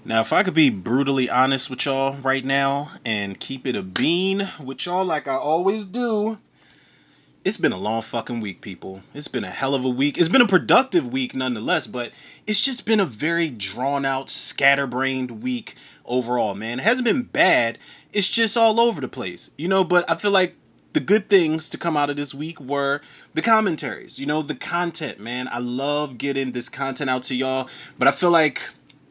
Now, if I could be brutally honest with y'all right now and keep it a bean with y'all like I always do, it's been a long fucking week, people. It's been a hell of a week. It's been a productive week nonetheless, but it's just been a very drawn out, scatterbrained week overall, man. It hasn't been bad. It's just all over the place, but I feel like the good things to come out of this week were the commentaries, the content, man. I love getting this content out to y'all, but I feel like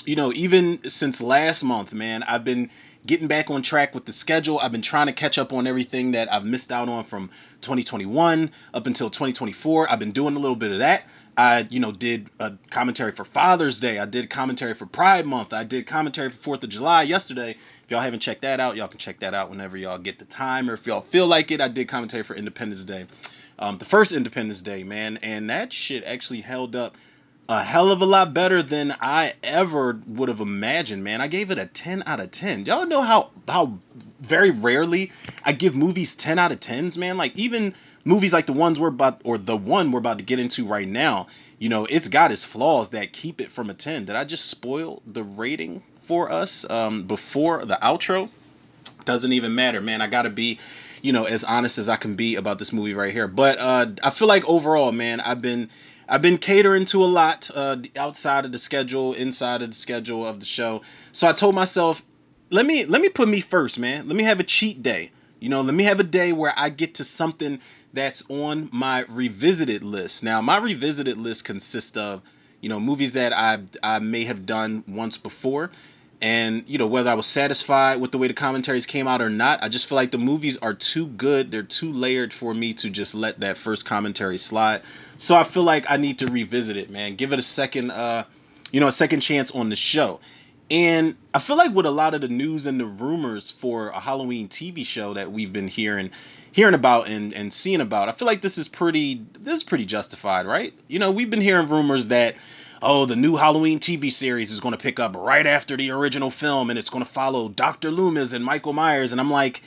even since last month, man, I've been getting back on track with the schedule. I've been trying to catch up on everything that I've missed out on from 2021 up until 2024. I've been doing a little bit of that. I, did a commentary for Father's Day. I did commentary for Pride Month. I did commentary for 4th of July yesterday. If y'all haven't checked that out, y'all can check that out whenever y'all get the time, or if y'all feel like it. I did commentary for Independence Day, the first Independence Day, man, and that shit actually held up a hell of a lot better than I ever would have imagined, man. I gave it a 10 out of 10. Y'all know how very rarely I give movies 10 out of 10s, man. Like even movies like the one we're about to get into right now, it's got its flaws that keep it from a 10. Did I just spoil the rating for us before the outro? Doesn't even matter, man. I gotta be, as honest as I can be about this movie right here. But I feel like overall, man, I've been catering to a lot outside of the schedule, inside of the schedule of the show. So I told myself, let me put me first, man. Let me have a cheat day. Let me have a day where I get to something that's on my revisited list. Now, my revisited list consists of, movies that I may have done once before, and whether I was satisfied with the way the commentaries came out or not, I just feel like the movies are too good. They're too layered for me to just let that first commentary slide. So I feel like I need to revisit it, man. Give it a second, a second chance on the show. And I feel like with a lot of the news and the rumors for a Halloween TV show that we've been hearing about and seeing about, I feel like this is pretty justified, right? We've been hearing rumors that, oh, the new Halloween TV series is going to pick up right after the original film, and it's going to follow Dr. Loomis and Michael Myers. And I'm like,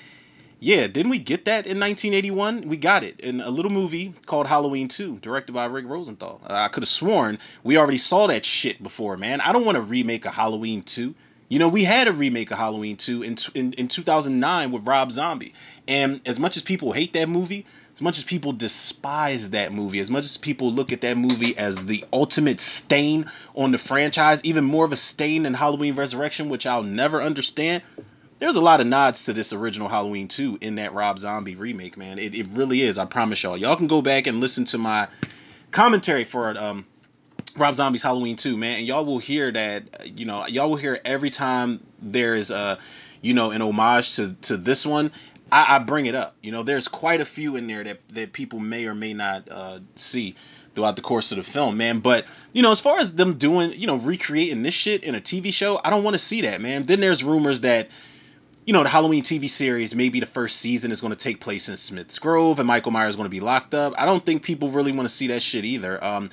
yeah, didn't we get that in 1981? We got it in a little movie called Halloween 2, directed by Rick Rosenthal. I could have sworn we already saw that shit before, man. I don't want to remake a Halloween 2. We had a remake of Halloween 2 in 2009 with Rob Zombie. And as much as people hate that movie, as much as people despise that movie, as much as people look at that movie as the ultimate stain on the franchise, even more of a stain than Halloween Resurrection, which I'll never understand, there's a lot of nods to this original Halloween 2 in that Rob Zombie remake, man. It really is. I promise y'all. Y'all can go back and listen to my commentary for Rob Zombie's Halloween 2, man, and y'all will hear that, y'all will hear every time there is an homage to this one. I bring it up. There's quite a few in there that people may or may not see throughout the course of the film, man. But as far as them doing, recreating this shit in a TV show, I don't want to see that, man. Then there's rumors that the Halloween TV series, maybe the first season is going to take place in Smith's Grove and Michael Myers is going to be locked up. I don't think people really want to see that shit either.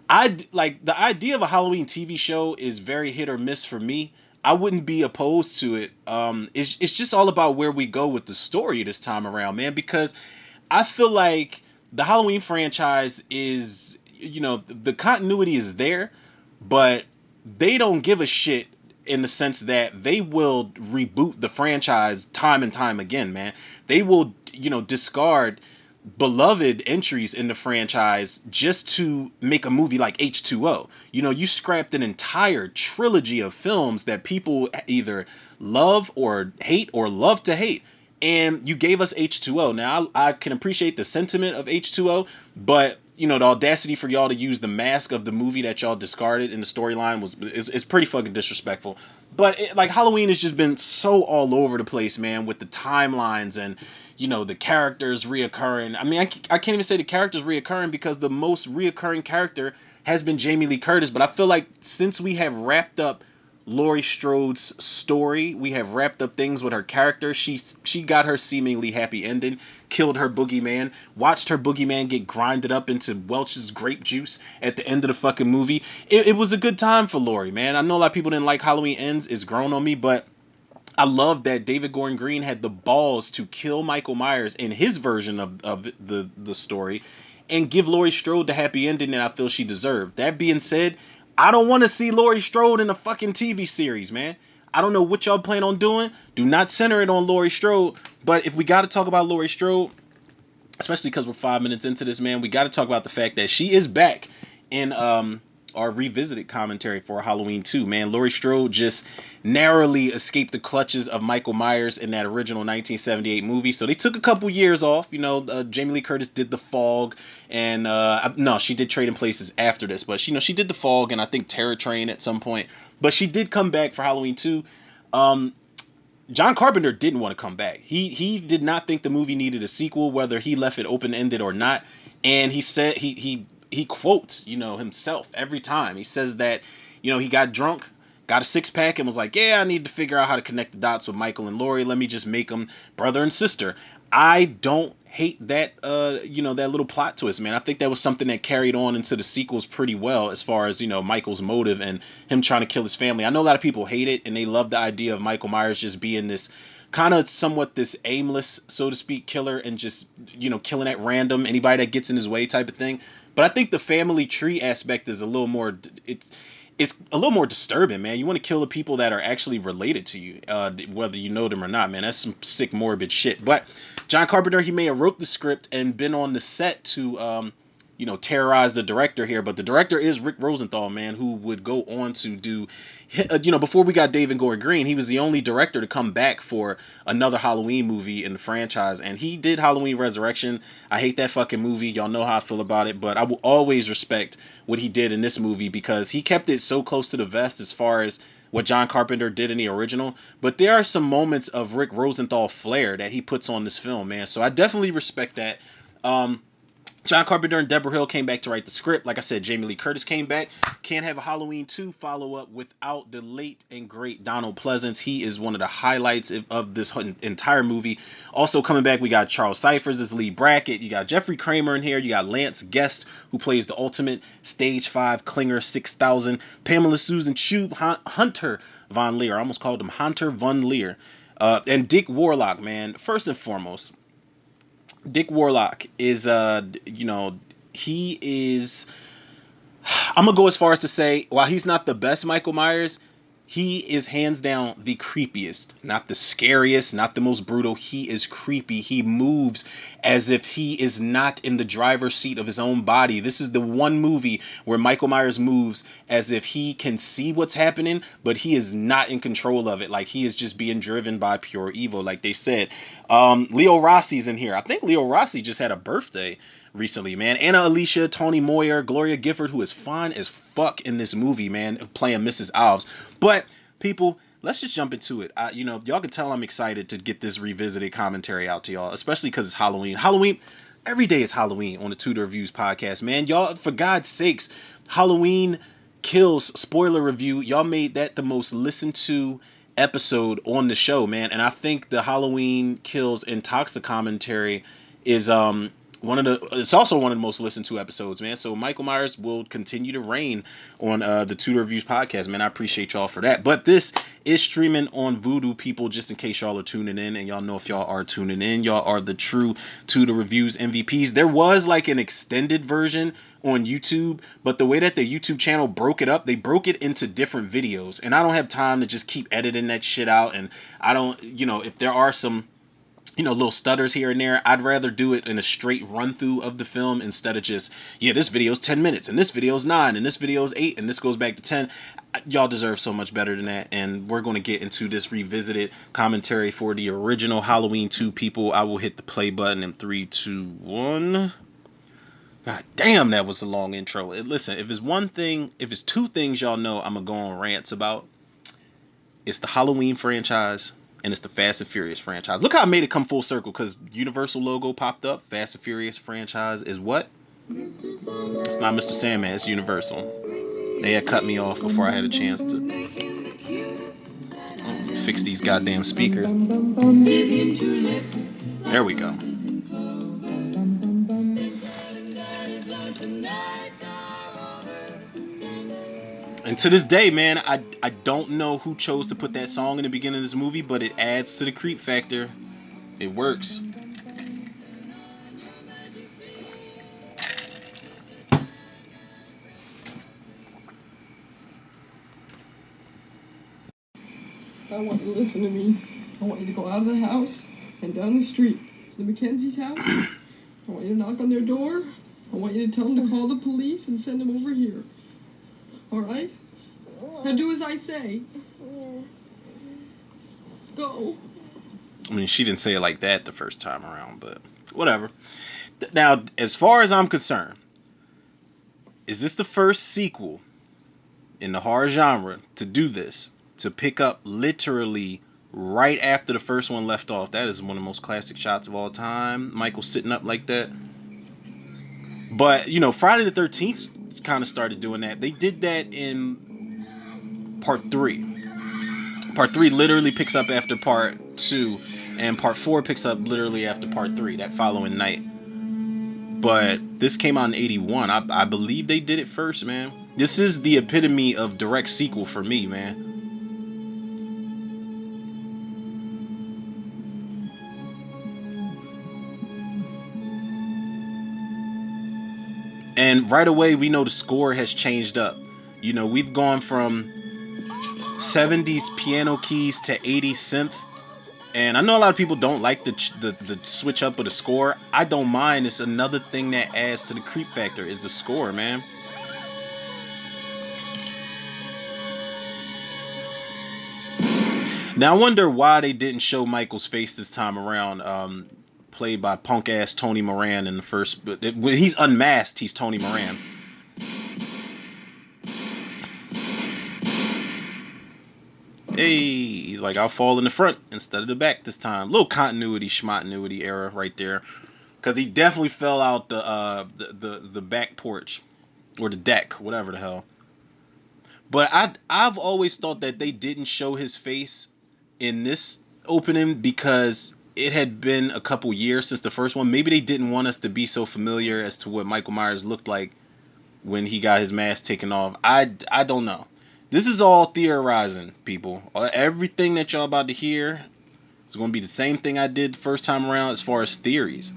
I like the idea of a Halloween TV show is very hit or miss for me. I wouldn't be opposed to it. It's just all about where we go with the story this time around, man, because I feel like the Halloween franchise is, the continuity is there, but they don't give a shit in the sense that they will reboot the franchise time and time again, man. They will, discard beloved entries in the franchise just to make a movie like H2O. You scrapped an entire trilogy of films that people either love or hate or love to hate, and you gave us H2O. Now, I can appreciate the sentiment of H2O, but the audacity for y'all to use the mask of the movie that y'all discarded in the storyline is pretty fucking disrespectful. But like Halloween has just been so all over the place, man, with the timelines and the characters reoccurring. I mean, I can't even say the characters reoccurring because the most reoccurring character has been Jamie Lee Curtis. But I feel like since we have wrapped up Laurie Strode's story, we have wrapped up things with her character. She got her seemingly happy ending, killed her boogeyman, watched her boogeyman get grinded up into Welch's grape juice at the end of the fucking movie. It was a good time for Laurie, man. I know a lot of people didn't like Halloween Ends. It's grown on me, but I love that David Gordon Green had the balls to kill Michael Myers in his version of the story and give Laurie Strode the happy ending that I feel she deserved. That being said, I don't want to see Laurie Strode in a fucking TV series, man. I don't know what y'all plan on doing. Do not center it on Laurie Strode. But if we got to talk about Laurie Strode, especially because we're 5 minutes into this, man, we got to talk about the fact that she is back in our revisited commentary for Halloween 2. Man, Laurie Strode just narrowly escaped the clutches of Michael Myers in that original 1978 movie. So they took a couple years off. You know, Jamie Lee Curtis did The Fog, and no, she did Trading Places after this, but she did The Fog and I think Terror Train at some point. But she did come back for Halloween 2. John Carpenter didn't want to come back. He did not think the movie needed a sequel, whether he left it open ended or not. And he said he quotes, himself every time. He says that, he got drunk, got a six pack, and was like, yeah, I need to figure out how to connect the dots with Michael and Laurie. Let me just make them brother and sister. I don't hate that that little plot twist, man. I think that was something that carried on into the sequels pretty well, as far as Michael's motive and him trying to kill his family. I know a lot of people hate it and they love the idea of Michael Myers just being this kind of somewhat this aimless, so to speak, killer, and just killing at random anybody that gets in his way type of thing. But I think the family tree aspect is a little more it's a little more disturbing, man. You want to kill the people that are actually related to you, whether you know them or not, man. That's some sick, morbid shit. But John Carpenter, he may have wrote the script and been on the set to, terrorize the director here. But the director is Rick Rosenthal, man, who would go on to do, before we got David Gordon Green, he was the only director to come back for another Halloween movie in the franchise. And he did Halloween Resurrection. I hate that fucking movie. Y'all know how I feel about it. But I will always respect what he did in this movie because he kept it so close to the vest as far as what John Carpenter did in the original. But there are some moments of Rick Rosenthal flair that he puts on this film, man. So I definitely respect that. John Carpenter and Deborah Hill came back to write the script. Like I said, Jamie Lee Curtis came back. Can't have a Halloween 2 follow-up without the late and great Donald Pleasance. He is one of the highlights of this entire movie. Also coming back, we got Charles Cyphers as Lee Brackett. You got Jeffrey Kramer in here. You got Lance Guest, who plays the ultimate Stage 5 Klinger 6000. Pamela Susan Chube, Hunter Von Leer. I almost called him Hunter Von Leer. And Dick Warlock, man. First and foremost, Dick Warlock is, he is, I'm going to go as far as to say, while he's not the best Michael Myers, he is hands down the creepiest. Not the scariest, not the most brutal. He is creepy. He moves as if he is not in the driver's seat of his own body. This is the one movie where Michael Myers moves as if he can see what's happening, but he is not in control of it. Like he is just being driven by pure evil, like they said. Leo Rossi's in here. I think Leo Rossi just had a birthday recently, man. Anna Alicia, Tony Moyer, Gloria Gifford, who is fine as fuck in this movie, man, playing Mrs. Alves. But people, let's just jump into it. Y'all can tell I'm excited to get this revisited commentary out to y'all, especially because it's Halloween. Halloween, every day is Halloween on the Tutor Reviews podcast, man. Y'all, for God's sakes, Halloween Kills spoiler review. Y'all made that the most listened to episode on the show, man. And I think the Halloween Kills Intoxic commentary is it's also one of the most listened to episodes, man. So Michael Myers will continue to reign on the Tutor Reviews podcast, man. I appreciate y'all for that. But this is streaming on Vudu, people, just in case y'all are tuning in. And y'all know if y'all are tuning in, y'all are the true Tutor Reviews MVPs. There was like an extended version on YouTube, but the way that the YouTube channel broke it up, they broke it into different videos. And I don't have time to just keep editing that shit out. And I don't, if there are some little stutters here and there, I'd rather do it in a straight run through of the film instead of just, this video is 10 minutes and this video is 9 and this video is 8 and this goes back to 10. Y'all deserve so much better than that. And we're going to get into this revisited commentary for the original Halloween 2, people. I will hit the play button in 3, 2, 1. God damn, that was a long intro. Listen, if it's two things y'all know I'm going to go on rants about, it's the Halloween franchise and it's the Fast and Furious franchise. Look how I made it come full circle, because Universal logo popped up. Fast and Furious franchise is what? It's not Mr. Sandman, it's Universal. They had cut me off before I had a chance to fix these goddamn speakers. There we go. And to this day, man, I don't know who chose to put that song in the beginning of this movie, but it adds to the creep factor. It works. I want you to listen to me. I want you to go out of the house and down the street to the Mackenzie's house. I want you to knock on their door. I want you to tell them to call the police and send them over here. All right? Now do as I say. Go. I mean, she didn't say it like that the first time around, but whatever. Now, as far as I'm concerned, is this the first sequel in the horror genre to do this? To pick up literally right after the first one left off. That is one of the most classic shots of all time. Michael sitting up like that. But, you know, Friday the 13th kind of started doing that. They did that in part 3. Part 3 literally picks up after part 2. And part 4 picks up literally after part 3 that following night. But this came out in 81. I believe they did it first, man. This is the epitome of direct sequel for me, man. And right away, we know the score has changed up. You know, we've gone from 70s piano keys to 80s synth. And I know a lot of people don't like the switch up of the score. I don't mind. It's another thing that adds to the creep factor is the score, man. Now, I wonder why they didn't show Michael's face this time around. Played by punk ass Tony Moran in the first, but when he's unmasked, he's Tony Moran. Hey, he's like, I'll fall in the front instead of the back this time. Little continuity, schmontinuity era right there, because he definitely fell out the back porch or the deck, whatever the hell. But I've always thought that they didn't show his face in this opening because it had been a couple years since the first one. Maybe they didn't want us to be so familiar as to what Michael Myers looked like when he got his mask taken off. I don't know. This is all theorizing, people. Everything that y'all about to hear is going to be the same thing I did the first time around as far as theories.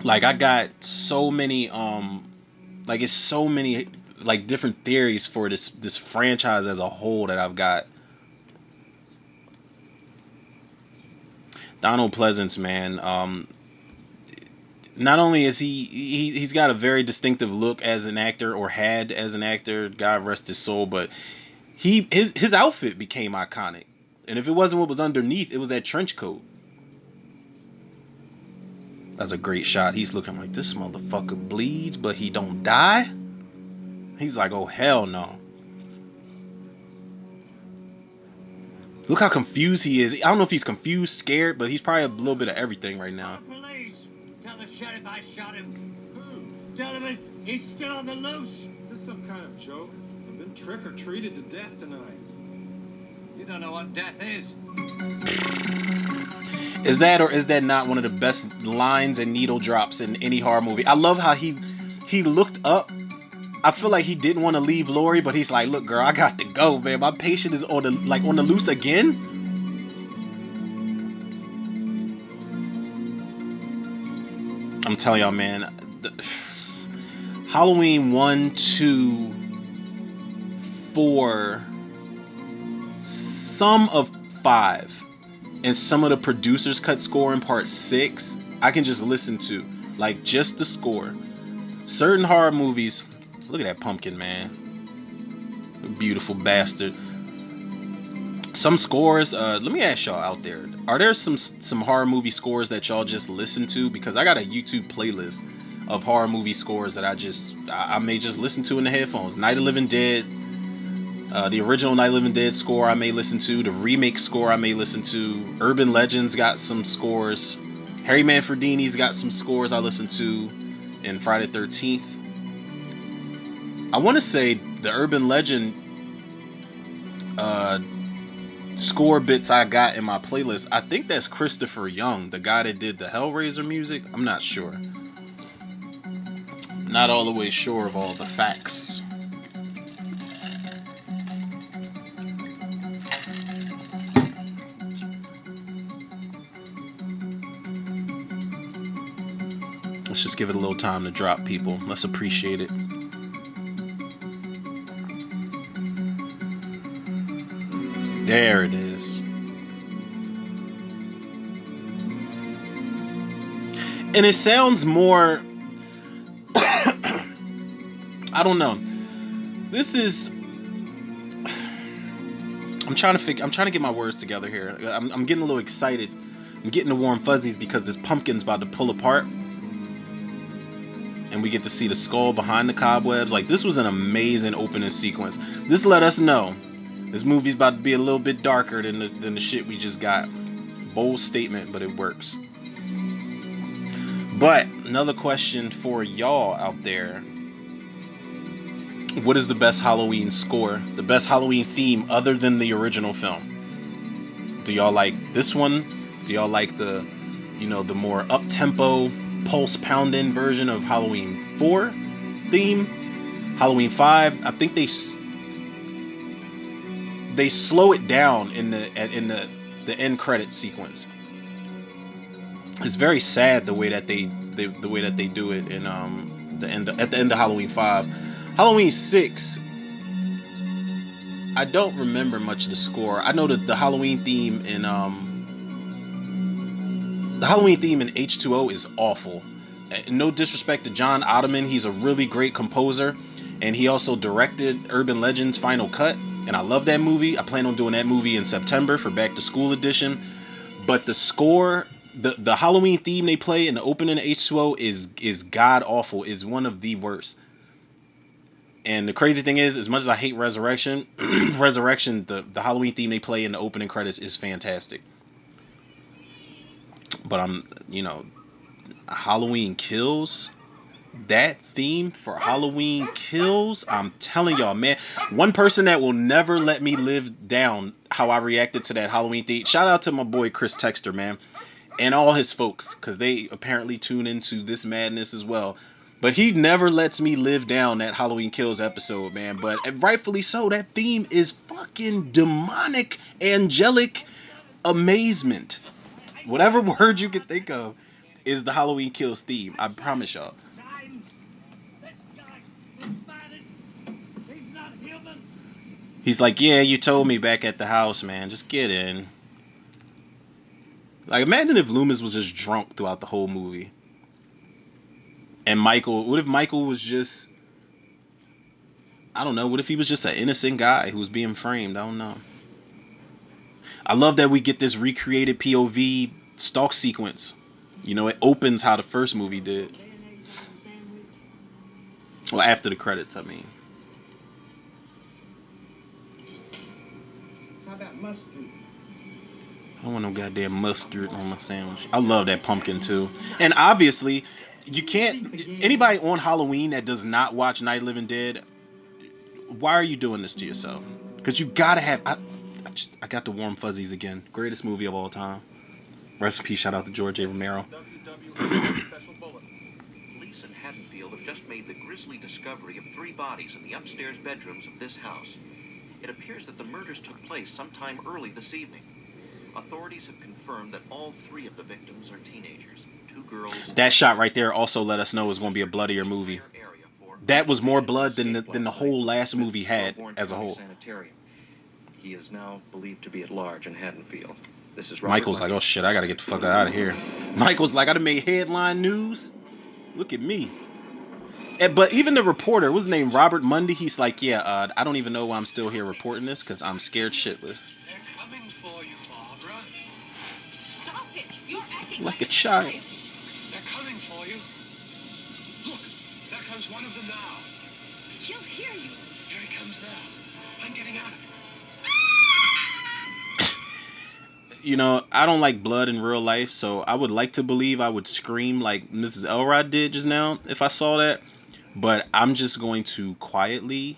Like, I got so many like, it's so many like different theories for this franchise as a whole that I've got. Donald Pleasance, man. Not only is he's got a very distinctive look as an actor, or had as an actor, God rest his soul, but his outfit became iconic. And if it wasn't what was underneath, it was that trench coat. That's a great shot. He's looking like, this motherfucker bleeds, but he don't die. He's like, oh hell no. Look how confused he is. I don't know if he's confused, scared, but he's probably a little bit of everything right now. Police! Tell the sheriff I shot him. Who? Tell him he's still on the loose. Is this some kind of joke? I've been trick-or-treated to death tonight. You don't know what death is. Is that, or is that not one of the best lines and needle drops in any horror movie? I love how he looked up. I feel like he didn't want to leave Lori, but he's like, look, girl, I got to go, man. My patient is on the loose again. I'm telling y'all, man. Halloween 1, 2, 4, some of 5, and some of the producers cut score in part 6, I can just listen to. Like, just the score. Certain horror movies. Look at that pumpkin, man. Beautiful bastard. Some scores, let me ask y'all out there. Are there some horror movie scores that y'all just listen to? Because I got a YouTube playlist of horror movie scores that I may just listen to in the headphones. Night of the Living Dead. The original Night of the Living Dead score I may listen to. The remake score I may listen to. Urban Legends got some scores. Harry Manfredini's got some scores I listen to in Friday the 13th. I want to say the Urban Legend score bits I got in my playlist, I think that's Christopher Young, the guy that did the Hellraiser music. I'm not sure. Not all the way sure of all the facts. Let's just give it a little time to drop, people. Let's appreciate it. There it is. And it sounds more I don't know. This is I'm trying to get my words together here. I'm getting a little excited. I'm getting the warm fuzzies because this pumpkin's about to pull apart. And we get to see the skull behind the cobwebs. Like, this was an amazing opening sequence. This let us know this movie's about to be a little bit darker than the shit we just got. Bold statement, but it works. But another question for y'all out there. What is the best Halloween score? The best Halloween theme other than the original film? Do y'all like this one? Do y'all like the more up-tempo, pulse-pounding version of Halloween 4 theme? Halloween 5, I think they slow it down in the end credit sequence. It's very sad the way that they do it in at the end of Halloween 5. Halloween 6, I don't remember much of the score. I know that the Halloween theme in H2O is awful. No disrespect to John Ottoman, he's a really great composer, and he also directed Urban Legend's Final Cut, and I love that movie. I plan on doing that movie in September for Back to School edition. But the score, the Halloween theme they play in the opening of H2O is god awful. Is one of the worst. And the crazy thing is, as much as I hate Resurrection, the Halloween theme they play in the opening credits is fantastic. But Halloween Kills, that theme for Halloween Kills, I'm telling y'all, man, one person that will never let me live down how I reacted to that Halloween theme. Shout out to my boy Chris Texter, man, and all his folks, because they apparently tune into this madness as well. But he never lets me live down that Halloween Kills episode, man. But rightfully so, that theme is fucking demonic, angelic amazement. Whatever word you can think of is the Halloween Kills theme. I promise y'all. He's like, yeah, you told me back at the house, man. Just get in. Like, imagine if Loomis was just drunk throughout the whole movie. And what if Michael was just, I don't know, what if he was just an innocent guy who was being framed? I don't know. I love that we get this recreated POV stalk sequence. It opens how the first movie did. Well, after the credits, I mean. How about mustard? I don't want no goddamn mustard on my sandwich. I love that pumpkin too. And obviously, you can't. Anybody on Halloween that does not watch Night of the Living Dead, why are you doing this to yourself? Because you gotta have. I got the warm fuzzies again. Greatest movie of all time. Rest in peace. Shout out to George A. Romero. Police in Haddonfield have just made the grisly discovery of 3 bodies in the upstairs bedrooms of this house. It appears that the murders took place sometime early this evening. Authorities have confirmed that all 3 of the victims are teenagers. 2 girls. That shot right there also let us know it's going to be a bloodier movie. That was more blood than the whole last movie had as a whole. He is now believed to be at large in Haddonfield. This is Michael's like, oh shit, I gotta get the fuck out of here. Michael's like, I done made headline news. Look at me. But even the reporter, what's his name, Robert Mundy, he's like, yeah, I don't even know why I'm still here reporting this, because I'm scared shitless. They're coming for you, Barbara. Stop it! You're acting Like a child. They're coming for you. Look, there comes one of them now. She'll hear you. Here he comes now. I'm getting out of here. I don't like blood in real life, so I would like to believe I would scream like Mrs. Elrod did just now if I saw that. But I'm just going to quietly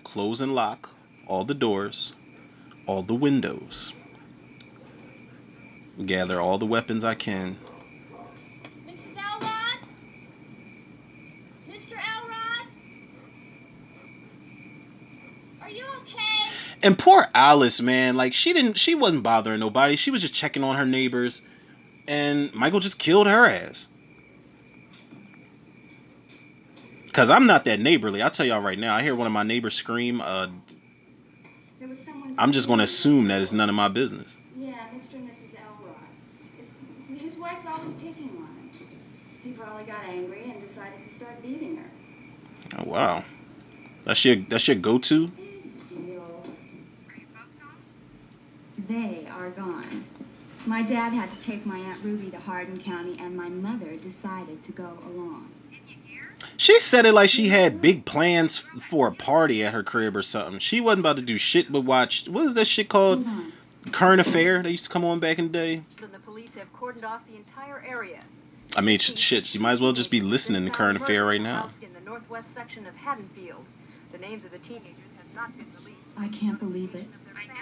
close and lock all the doors, all the windows, gather all the weapons I can. Mrs. Elrod? Mr. Elrod? Are you okay? And poor Alice, man, like she wasn't bothering nobody. She was just checking on her neighbors, and Michael just killed her ass. Cause I'm not that neighborly. I'll tell y'all right now. I hear one of my neighbors scream. There was someone. I'm just going to assume that it's none of my business. Yeah, Mr. and Mrs. Elrod. His wife's always picking on him. He probably got angry and decided to start beating her. Oh, wow. That's your go-to? Big deal. They are gone. My dad had to take my Aunt Ruby to Hardin County, and my mother decided to go along. She said it like she had big plans for a party at her crib or something. She wasn't about to do shit but watch, what is that shit called? Hold on. Current Affair. They used to come on back in the day. The police have cordoned off the entire area. I mean, shit, she might as well just be listening to Current Affair right now. In the northwest section of Haddonfield. The names of the teenagers have not been released. I can't believe it. I know.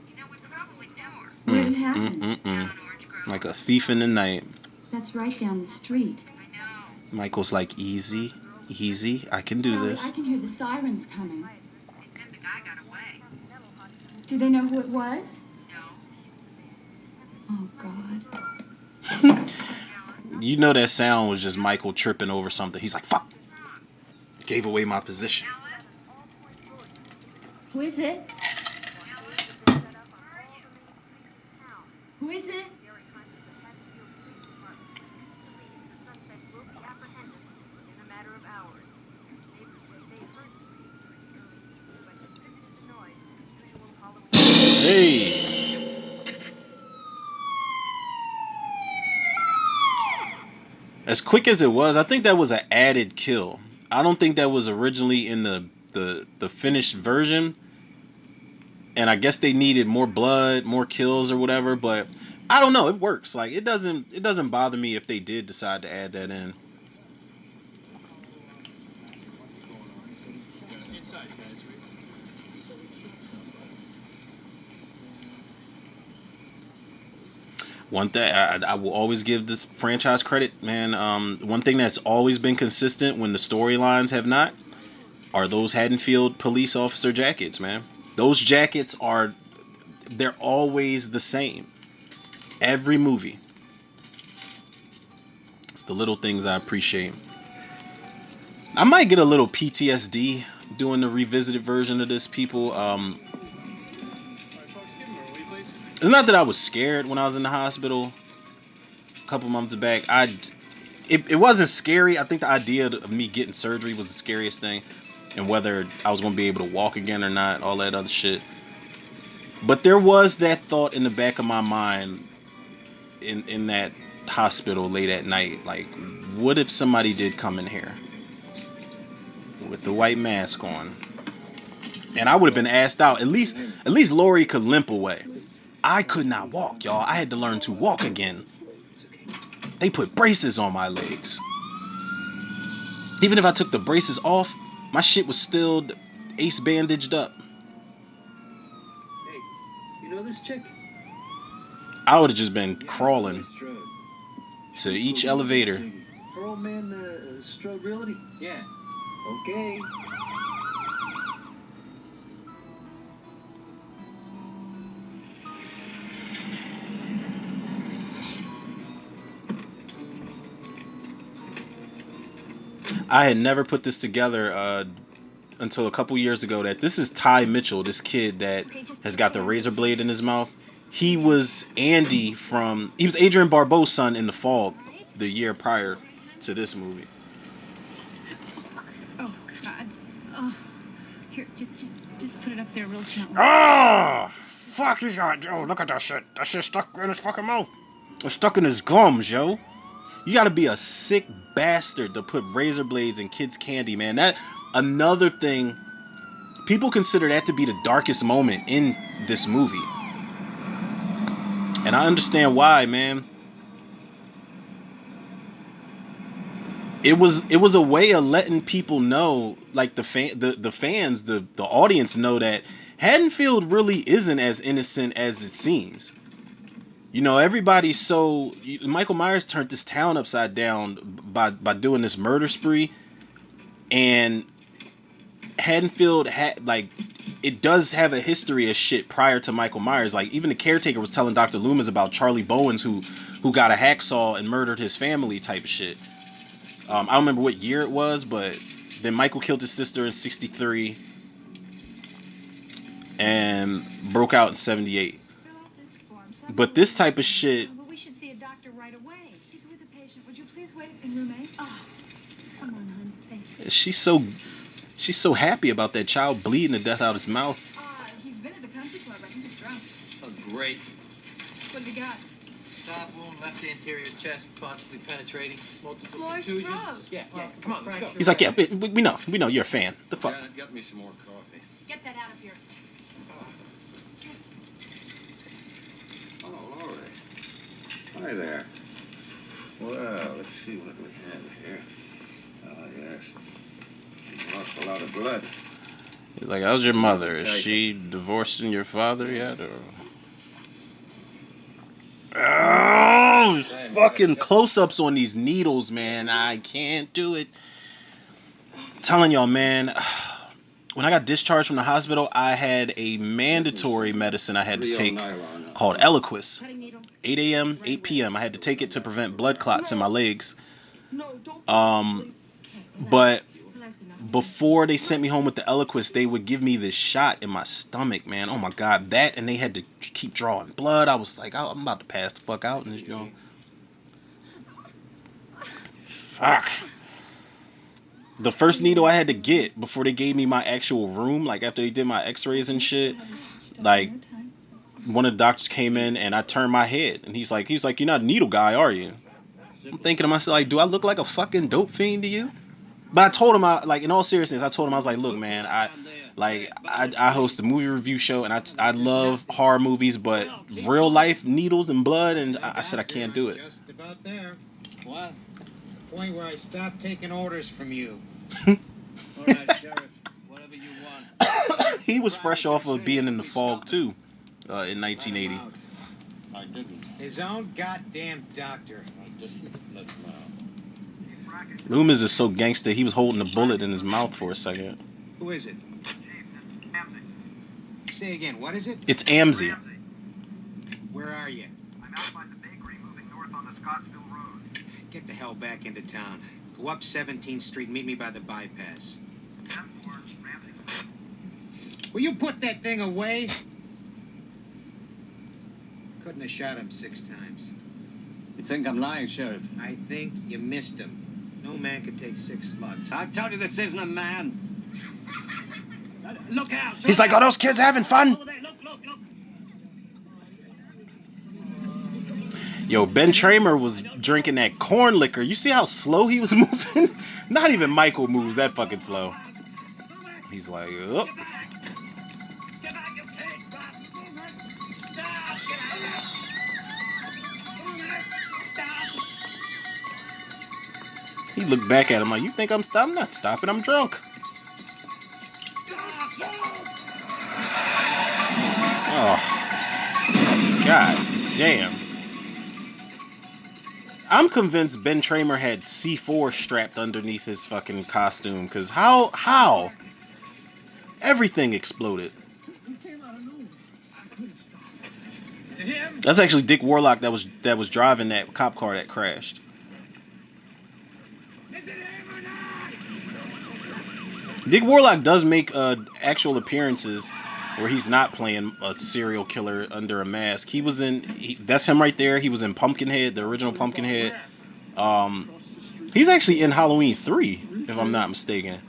You know, we probably know her. Where did it happen? Down on Orange Grove. Like a thief in the night. That's right down the street. I know. Michael's like, easy, I can do Sally, this. I can hear the sirens coming. They said the guy got away. Do they know who it was? No. Oh, God. You know that sound was just Michael tripping over something. He's like, fuck. Gave away my position. Who is it? Who is it? Hey. As quick as it was, I think that was an added kill. I don't think that was originally in the finished version. And I guess they needed more blood, more kills or whatever, but I don't know, it works. Like it doesn't bother me if they did decide to add that in. One thing I will always give this franchise credit, man. One thing that's always been consistent when the storylines have not are those Haddonfield police officer jackets, man. Those jackets they're always the same. Every movie. It's the little things I appreciate. I might get a little PTSD doing the revisited version of this, people. It's not that I was scared when I was in the hospital a couple months back. It wasn't scary. I think the idea of me getting surgery was the scariest thing, and whether I was going to be able to walk again or not, all that other shit. But there was that thought in the back of my mind in that hospital late at night, like, what if somebody did come in here with the white mask on, and I would have been asked out. At least Lori could limp away. I could not walk, y'all. I had to learn to walk again. They put braces on my legs. Even if I took the braces off, my shit was still ace bandaged up. Hey, you know this chick? I would have just been crawling to each elevator. Her old man, Strode Realty? Yeah. Okay. I had never put this together until a couple years ago that this is Ty Mitchell, this kid that has got the razor blade in his mouth. He was he was Adrian Barbeau's son in The Fog the year prior to this movie. Oh, God. Oh, here, just put it up there real gently. Oh, fuck, he's got, oh, look at that shit. That shit's stuck in his fucking mouth. It's stuck in his gums, yo. You gotta be a sick bastard to put razor blades in kids' candy, man. That, another thing, people consider that to be the darkest moment in this movie. And I understand why, man. It was a way of letting people know, like the fans, the audience know that Haddonfield really isn't as innocent as it seems. You know, everybody's Michael Myers turned this town upside down by doing this murder spree, and Haddonfield it does have a history of shit prior to Michael Myers. Like, even the caretaker was telling Dr. Loomis about Charlie Bowens who got a hacksaw and murdered his family type of shit. I don't remember what year it was, but then Michael killed his sister in '63. and broke out in 78. Fill out this form. Some But of this us- type of shit, But we should see a doctor right away. He's with a patient. Would you please wait in room 8? Oh, come on, hon. Thank you. she's so happy about that child bleeding to death out his mouth. He's been at the country club. I think he's drunk. Oh, great. What have you got? Stab wound, left anterior chest, possibly penetrating. Multiple Floor contusions. stroke. Yeah, come on, let's go. He's like, yeah, we know you're a fan. The fuck. Janet, get me some more coffee. Get that out of here. Oh, Lori. Hi there. Well, let's see what we have here. Oh, yes. You lost a lot of blood. He's like, how's your mother? Is she divorcing your father yet, or? Oh, fucking close-ups on these needles, man. I can't do it. I'm telling y'all, man. When I got discharged from the hospital, I had a mandatory medicine I had to take called Eliquis. 8 a.m., 8 p.m. I had to take it to prevent blood clots in my legs. But before they sent me home with the Eliquis, they would give me this shot in my stomach, man. Oh my God, that, and they had to keep drawing blood. I was like, I'm about to pass the fuck out, and you know, fuck. The first needle I had to get before they gave me my actual room, like after they did my X-rays and shit, like one of the doctors came in and I turned my head, and he's like, you're not a needle guy, are you? I'm thinking to myself, like, do I look like a fucking dope fiend to you? But I told him, like, in all seriousness, I told him, I was like, look, man, I host a movie review show, and I love horror movies, but real life needles and blood, and I said I can't do it. Just about there. What? Point where I stopped taking orders from you. All right, Sheriff. Whatever you want. He was fresh off of being in The Fog too, in 1980. I didn't. His own goddamn doctor. I didn't let him out. Loomis is so gangster, he was holding a bullet in his mouth for a second. Who is it? Say again, what is it? It's Amzie. Where are you? I'm out by the bakery moving north on the Scottsville Road. Get the hell back into town. Go up 17th Street, meet me by the bypass. 10-4, Ramsey. Will you put that thing away? Couldn't have shot him 6 times. You think I'm lying, Sheriff? I think you missed him. No man could take 6 slugs. I tell you, this isn't a man. Look out! He's like, are those kids having fun? Over there, look. Yo, Ben Tramer was drinking that corn liquor. You see how slow he was moving? Not even Michael moves that fucking slow. He's like, oh. He looked back at him like, you think I'm not stopping, I'm drunk. Oh, God damn. I'm convinced Ben Tramer had C4 strapped underneath his fucking costume, because how? Everything exploded. That's actually Dick Warlock that was driving that cop car that crashed. Dick Warlock does make actual appearances where he's not playing a serial killer under a mask. He was that's him right there. He was in Pumpkinhead, the original Pumpkinhead. He's actually in Halloween 3, if I'm not mistaken.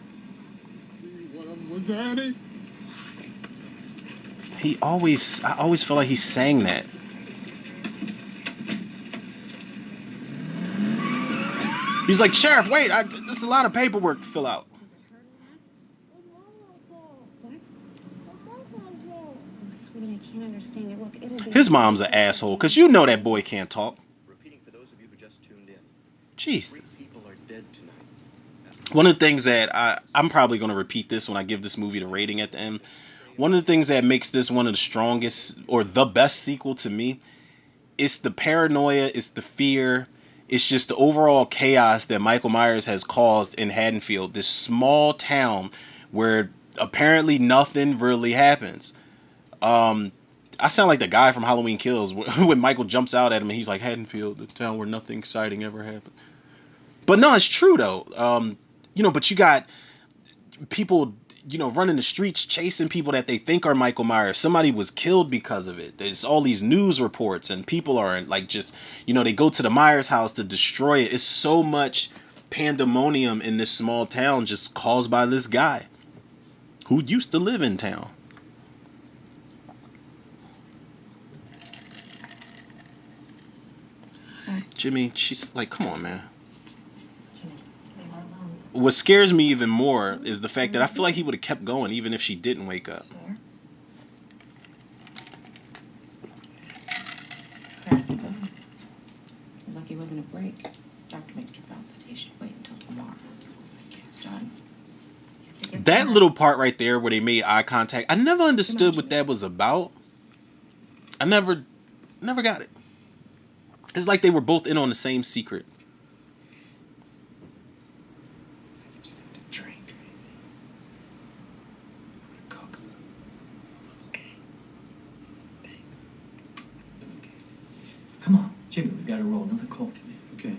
I always feel like he sang that. He's like, Sheriff, wait, there's a lot of paperwork to fill out. Sweetie, I can't understand it. Look, it'll be... His mom's an asshole, because you know that boy can't talk. Repeating for those of you who just tuned in. Jesus. 3 people are dead tonight. One of the things that I'm probably going to repeat this when I give this movie the rating at the end. One of the things that makes this one of the strongest or the best sequel to me, it's the paranoia, it's the fear, it's just the overall chaos that Michael Myers has caused in Haddonfield, this small town where apparently nothing really happens. I sound like the guy from Halloween Kills when Michael jumps out at him and he's like, Haddonfield, the town where nothing exciting ever happened. But no, it's true though. But you got people, running the streets chasing people that they think are Michael Myers. Somebody was killed because of it. There's all these news reports, and people are like just, they go to the Myers house to destroy it. It's so much pandemonium in this small town just caused by this guy who used to live in town. Jimmy, she's like, come on, man. What scares me even more is the fact that I feel like he would have kept going even if she didn't wake up. Lucky wasn't a break. Dr. Mixter felt that he should wait until tomorrow. It's done. That little part right there where they made eye contact, I never understood what that was about. I never got it. It's like they were both in on the same secret. Come on, Jimmy, we've got to roll. Another call coming. Okay.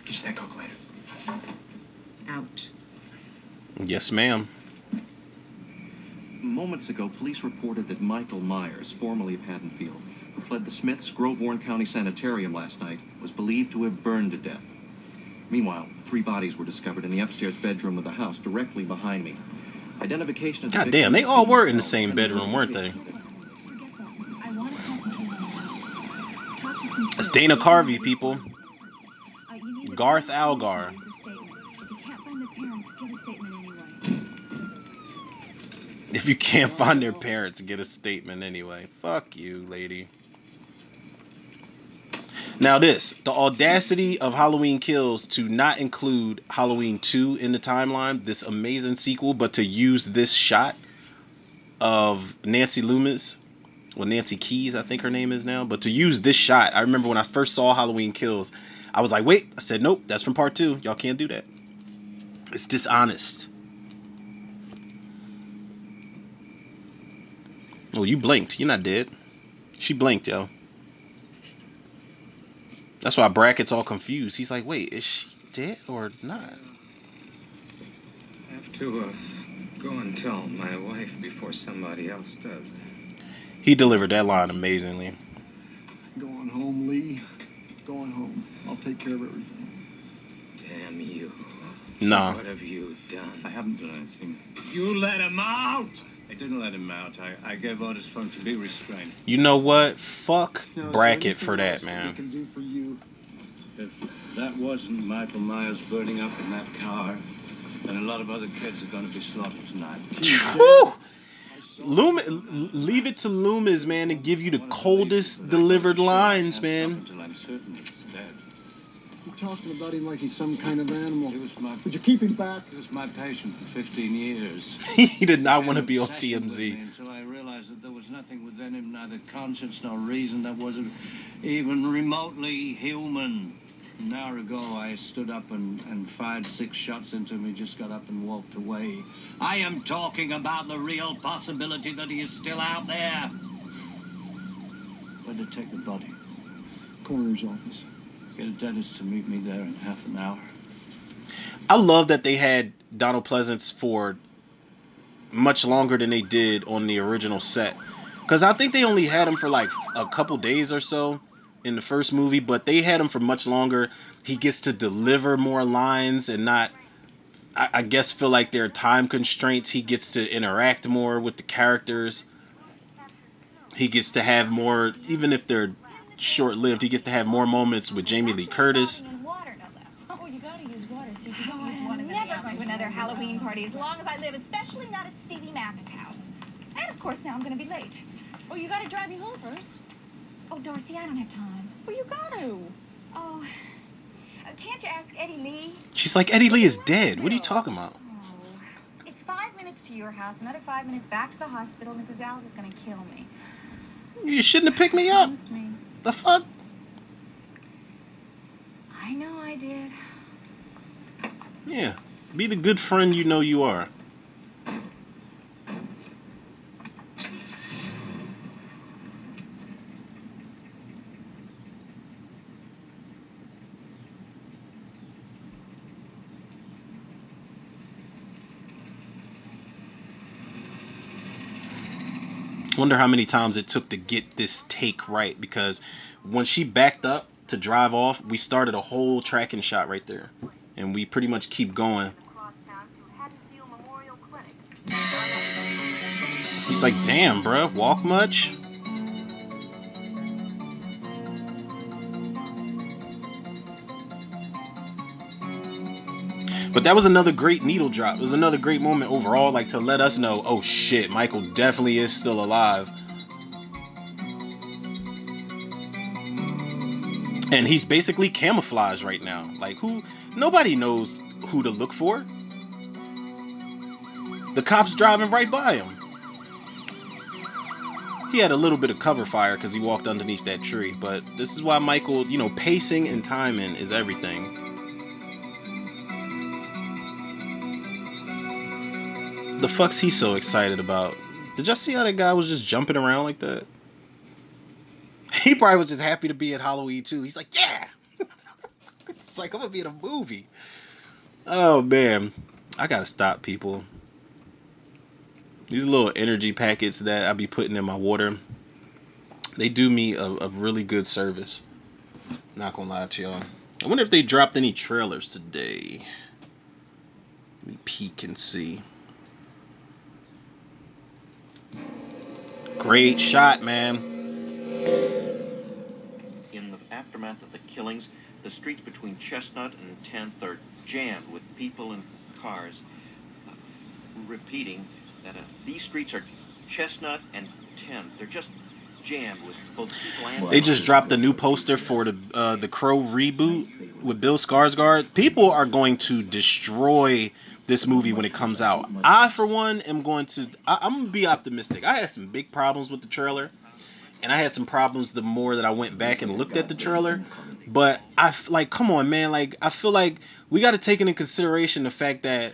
Get you that Coke later. Out. Yes, ma'am. Moments ago, police reported that Michael Myers, formerly of Haddonfield, who fled the Smiths Grove Warren County Sanitarium last night, was believed to have burned to death. Meanwhile, 3 bodies were discovered in the upstairs bedroom of the house directly behind me. Identification of the God damn, they all were in the same bedroom, weren't they? That's Dana Carvey, people. Garth Algar. If you can't find their parents, get a statement anyway. Fuck you, lady. Now the audacity of Halloween Kills to not include Halloween 2 in the timeline, this amazing sequel, but to use this shot of Nancy Loomis, well, Nancy Keys, I think her name is now, but to use this shot, I remember when I first saw Halloween Kills, I was like, wait, I said, nope, that's from part 2. Y'all can't do that. It's dishonest. Oh, you blinked. You're not dead. She blinked, yo. That's why Brackett's all confused. He's like, wait, is she dead or not? I have to go and tell my wife before somebody else does. He delivered that line amazingly. Going home, Lee. Going home. I'll take care of everything. Damn you. No. What have you done? I haven't done anything. You let him out! I didn't let him out. I gave orders for him to be restrained. You know what? Fuck Brackett for that, man. Can do for you. If that wasn't Michael Myers burning up in that car, then a lot of other kids are going to be slaughtered tonight. Whew! Leave it to Loomis, man, to give you the coldest delivered lines, man. Until I'm certain he's dead. You're talking about him like he's some kind of animal. Would you keep him back? He was my patient for 15 years. He did not want to be on TMZ. Until I realized that there was nothing within him, neither conscience nor reason, that wasn't even remotely human. An hour ago, I stood up and fired 6 shots into him. He just got up and walked away. I am talking about the real possibility that he is still out there. Where'd they take the body? Coroner's office. Get a dentist to meet me there in half an hour. I love that they had Donald Pleasance for much longer than they did on the original set. Because I think they only had him for like a couple days or so in the first movie, but they had him for much longer. He gets to deliver more lines and not, I guess, feel like there are time constraints. He gets to interact more with the characters. He gets to have more, even if they're short-lived, he gets to have more moments with Jamie Lee Curtis. Oh, you gotta use water so you can use one. I'm never going to another Halloween party as long as I live, especially not at Stevie Mathis' house. And of course now I'm gonna be late. Oh, you gotta drive me home first. Oh, Dorsey, I don't have time. Well, you gotta. Oh, can't you ask Eddie Lee? She's like, Eddie Lee is dead. What are you talking about? Oh, it's 5 minutes to your house, another 5 minutes back to the hospital. Mrs. Alves is gonna kill me. You shouldn't have picked me up. The fuck? I know I did. Yeah. Be the good friend you know you are. Wonder how many times it took to get this take right, because when she backed up to drive off, we started a whole tracking shot right there, and we pretty much keep going. He's like, damn, bruh, walk much? But that was another great needle drop. It was another great moment overall, like to let us know, oh shit, Michael definitely is still alive. And he's basically camouflaged right now. Like, nobody knows who to look for. The cop's driving right by him. He had a little bit of cover fire because he walked underneath that tree, but this is why Michael, you know, pacing and timing is everything. The fuck's he so excited about? Did y'all see how that guy was just jumping around like that? He probably was just happy to be at Halloween too. He's like, yeah! It's like, I'm gonna be in a movie. Oh man, I gotta stop, people. These little energy packets that I be putting in my water, they do me a really good service. Not gonna lie to y'all. I wonder if they dropped any trailers today. Let me peek and see. Great shot, man. In the aftermath of the killings, the streets between Chestnut and 10th are jammed with people and cars. Repeating that these streets are Chestnut and 10th. They're just jammed with both people and... They just dropped a new poster for the Crow reboot with Bill Skarsgård. People are going to destroy this movie when it comes out. I, for one, am going to... I'm going to be optimistic. I had some big problems with the trailer, and I had some problems the more that I went back and looked at the trailer. But come on, man. Like, I feel like we got to take into consideration the fact that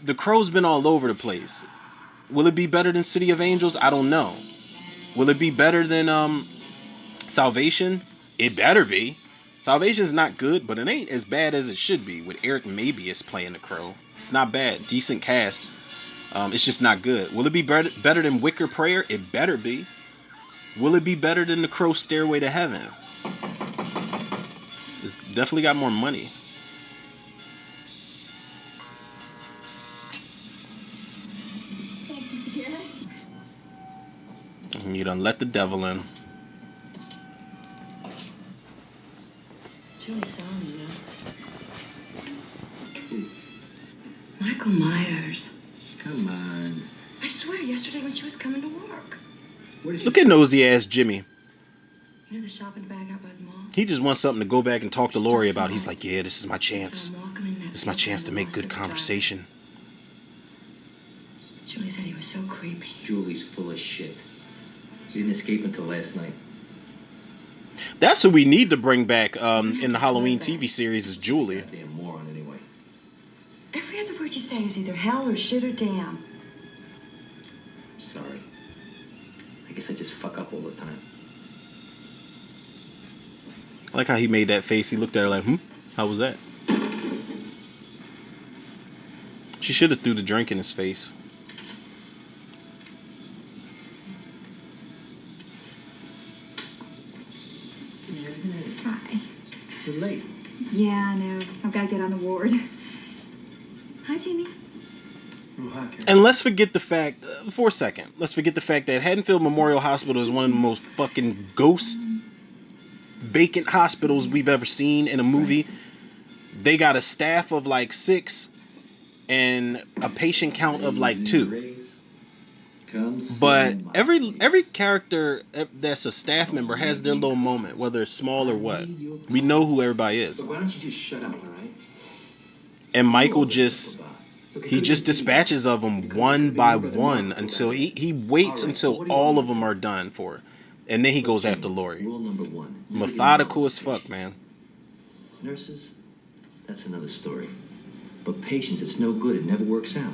The Crow's been all over the place. Will it be better than City of Angels? I don't know. Will it be better than Salvation? It better be. Salvation's not good, but it ain't as bad as it should be with Eric Mabius playing the Crow. It's not bad. Decent cast. It's just not good. Will it be better than Wicker Prayer? It better be. Will it be better than The Crow Stairway to Heaven? It's definitely got more money. You done let the devil in. Julie saw me, you know. Michael Myers. Come on. I swear, yesterday when she was coming to work. Look at nosy ass Jimmy. You know the shopping bag out by the mall? He just wants something to go back and talk to Lori about. He's like, yeah, this is my chance. This is my chance to make good conversation. Julie said he was so creepy. Julie's full of shit. He didn't escape until last night. That's who we need to bring back in the Halloween TV series is Julie. Damn moron anyway. Every other word you say is either hell or shit or damn. Sorry. I guess I just fuck up all the time. I like how he made that face. He looked at her like, how was that? She should have threw the drink in his face. Hi. You're late. Yeah, I know. I've got to get on the ward. Hi, Jimmy. And let's forget the fact, for a second, let's forget the fact that Haddonfield Memorial Hospital is one of the most fucking ghost vacant hospitals we've ever seen in a movie. They got a staff of like 6 and a patient count of like 2. But every character that's a staff member has their little moment, whether it's small or what. We know who everybody is. Why don't you just shut up, all right? And Michael just dispatches of them one by one until he waits until all of them are done for. And then he goes after Lori. Rule number 1. Methodical as fuck, man. Nurses, that's another story. But patients, it's no good. It never works out.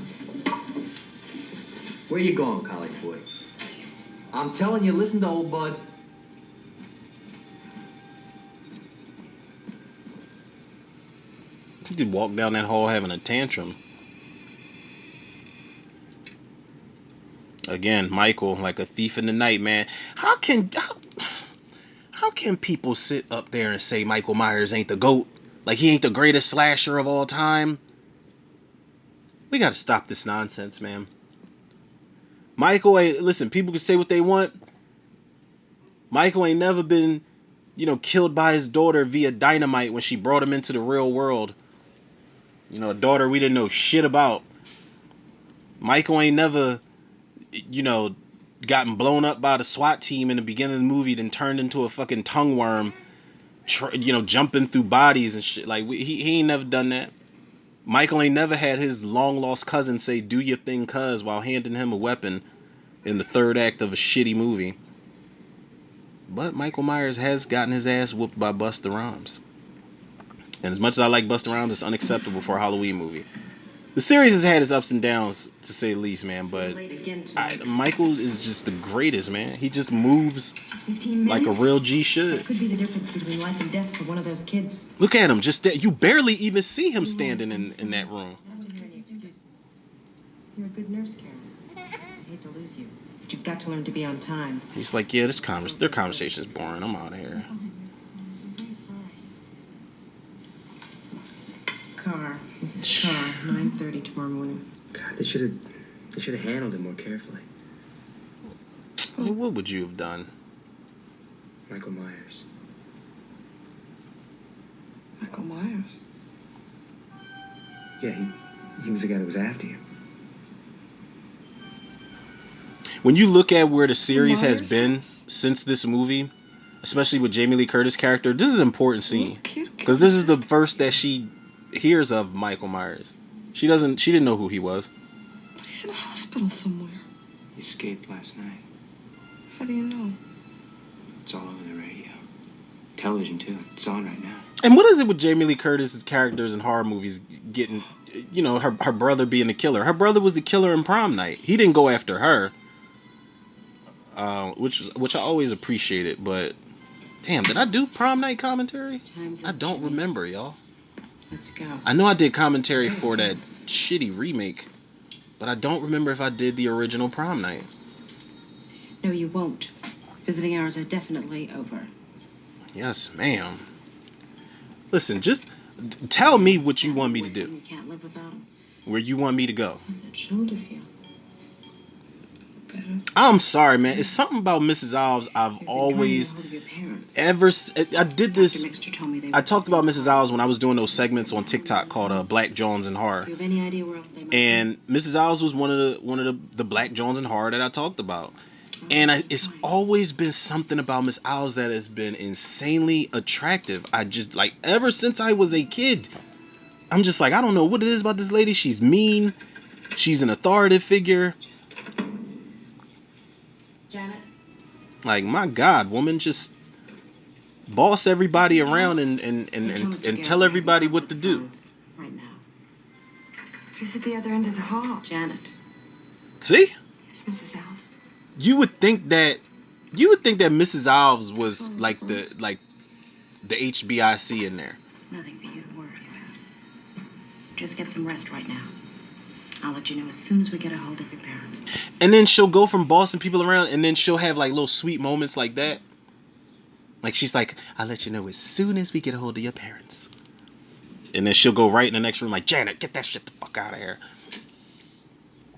Where you going, college boy? I'm telling you, listen to old bud. He did walk down that hall having a tantrum. again, Michael, like a thief in the night, man. How can people sit up there and say Michael Myers ain't the GOAT? Like he ain't the greatest slasher of all time? We gotta stop this nonsense, man. Michael ain't, listen, people can say what they want. Michael ain't never been, killed by his daughter via dynamite when she brought him into the real world. A daughter we didn't know shit about. Michael ain't never, gotten blown up by the SWAT team in the beginning of the movie, then turned into a fucking tongue worm, jumping through bodies and shit. Like, he ain't never done that. Michael ain't never had his long lost cousin say "do your thing, cuz" while handing him a weapon in the third act of a shitty movie. But Michael Myers has gotten his ass whooped by Busta Rhymes. And as much as I like Busta Rhymes, it's unacceptable for a Halloween movie. The series has had its ups and downs, to say the least, man. But Michael is just the greatest, man. He just moves like a real G should. That could be the difference between life and death for one of those kids. Look at him. Just that. You barely even see him standing in that room. I wouldn't hear any excuses. You're a good nurse, Karen. I hate to lose you, but you've got to learn to be on time. He's like, yeah, their conversation is boring. I'm out of here. Carr, Mrs. Carr, 9:30 tomorrow morning. God, they should have handled it more carefully. I mean, what would you have done? Michael Myers. Michael Myers? Yeah, he was the guy that was after you. When you look at where the series has been since this movie, especially with Jamie Lee Curtis' character, this is an important scene. Because this is the first that she hears of Michael Myers. She didn't know who he was. But he's in a hospital somewhere. He escaped last night. How do you know? It's all over the radio. Television, too. It's on right now. And what is it with Jamie Lee Curtis' characters in horror movies getting, her brother being the killer? Her brother was the killer in Prom Night. He didn't go after her. Which I always appreciated, but damn, did I do Prom Night commentary? I don't remember, y'all. Let's go. I know I did commentary for that shitty remake, but I don't remember if I did the original Prom Night. No, you won't. Visiting hours are definitely over. Yes, ma'am. Listen, just tell me what you want me to do. You can't live without him. Where you want me to go. How's that shoulder feel? Better? I'm sorry, man. It's something about Mrs. Alves I've always ever. I did this. I talked about Mrs. Alves when I was doing those segments on TikTok called Black Jones and Horror. Do you have any idea where else they might And Mrs. Alves was one of the Black Jones and Horror that I talked about. And it's always been something about Miss Alves that has been insanely attractive. I just, like, ever since I was a kid, I'm just like, I don't know what it is about this lady. She's mean. She's an authoritative figure. Janet? Like, my God, woman, just boss everybody around and tell everybody what to do. Right now. She's at the other end of the hall. Janet. See? It's Mrs. Alves. You would think that Mrs. Alves was like the HBIC in there. Nothing for you to worry about. Just get some rest right now. I'll let you know as soon as we get a hold of your parents. And then she'll go from bossing people around, and then she'll have like little sweet moments like that. Like she's like, I'll let you know as soon as we get a hold of your parents. And then she'll go right in the next room like, Janet, get that shit the fuck out of here.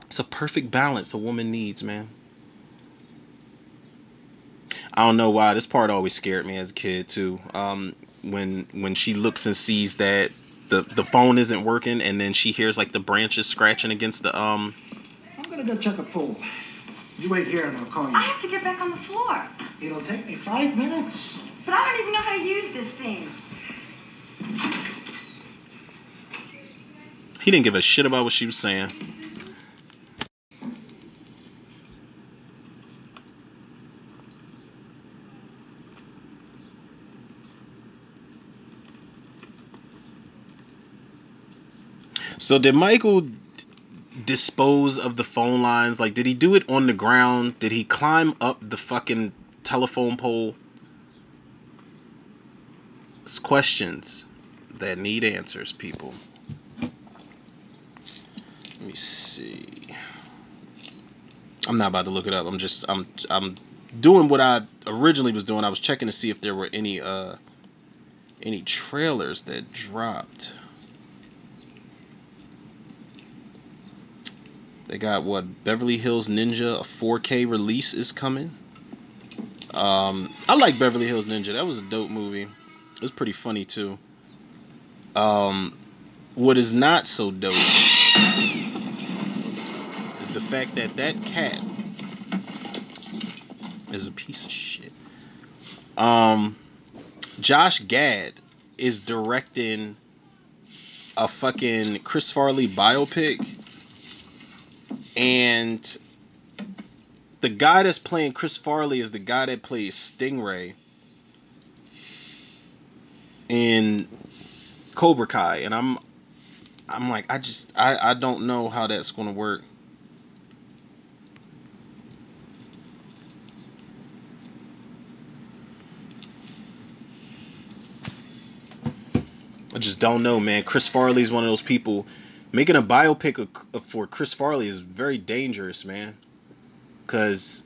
It's a perfect balance a woman needs, man. I don't know why this part always scared me as a kid too. When she looks and sees that the phone isn't working, and then she hears like the branches scratching against the I'm gonna go check a pool. You wait here and I'll call you. I have to get back on the floor. It'll take me 5 minutes. But I don't even know how to use this thing. He didn't give a shit about what she was saying. So did Michael dispose of the phone lines? Like, did he do it on the ground? Did he climb up the fucking telephone pole? It's questions that need answers, people. Let me see. I'm not about to look it up. I'm doing what I originally was doing. I was checking to see if there were any trailers that dropped. They got what, Beverly Hills Ninja, a 4K release is coming. I like Beverly Hills Ninja. That was a dope movie. It was pretty funny too. What is not so dope is the fact that that cat is a piece of shit. Josh Gad is directing a fucking Chris Farley biopic, and the guy that's playing Chris Farley is the guy that plays Stingray in Cobra Kai, and I'm like, I don't know how that's gonna work. I just don't know, man. Chris Farley is one of those people. Making a biopic for Chris Farley is very dangerous, man. Because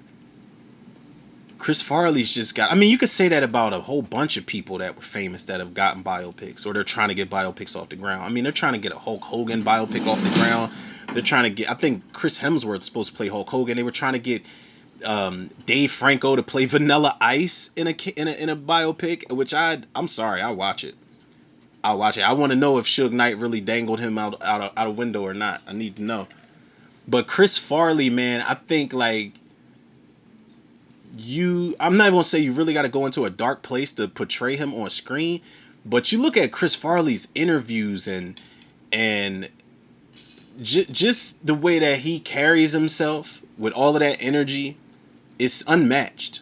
Chris Farley's just got. I mean, you could say that about a whole bunch of people that were famous that have gotten biopics, or they're trying to get biopics off the ground. I mean, they're trying to get a Hulk Hogan biopic off the ground. They're trying to get. I think Chris Hemsworth's supposed to play Hulk Hogan. They were trying to get Dave Franco to play Vanilla Ice in a biopic, which I'm sorry, I watch it. I'll watch it. I want to know if Suge Knight really dangled him out a window or not. I need to know. But Chris Farley, man, I think like I'm not even gonna say you really got to go into a dark place to portray him on screen, but you look at Chris Farley's interviews and just the way that he carries himself with all of that energy, it's unmatched.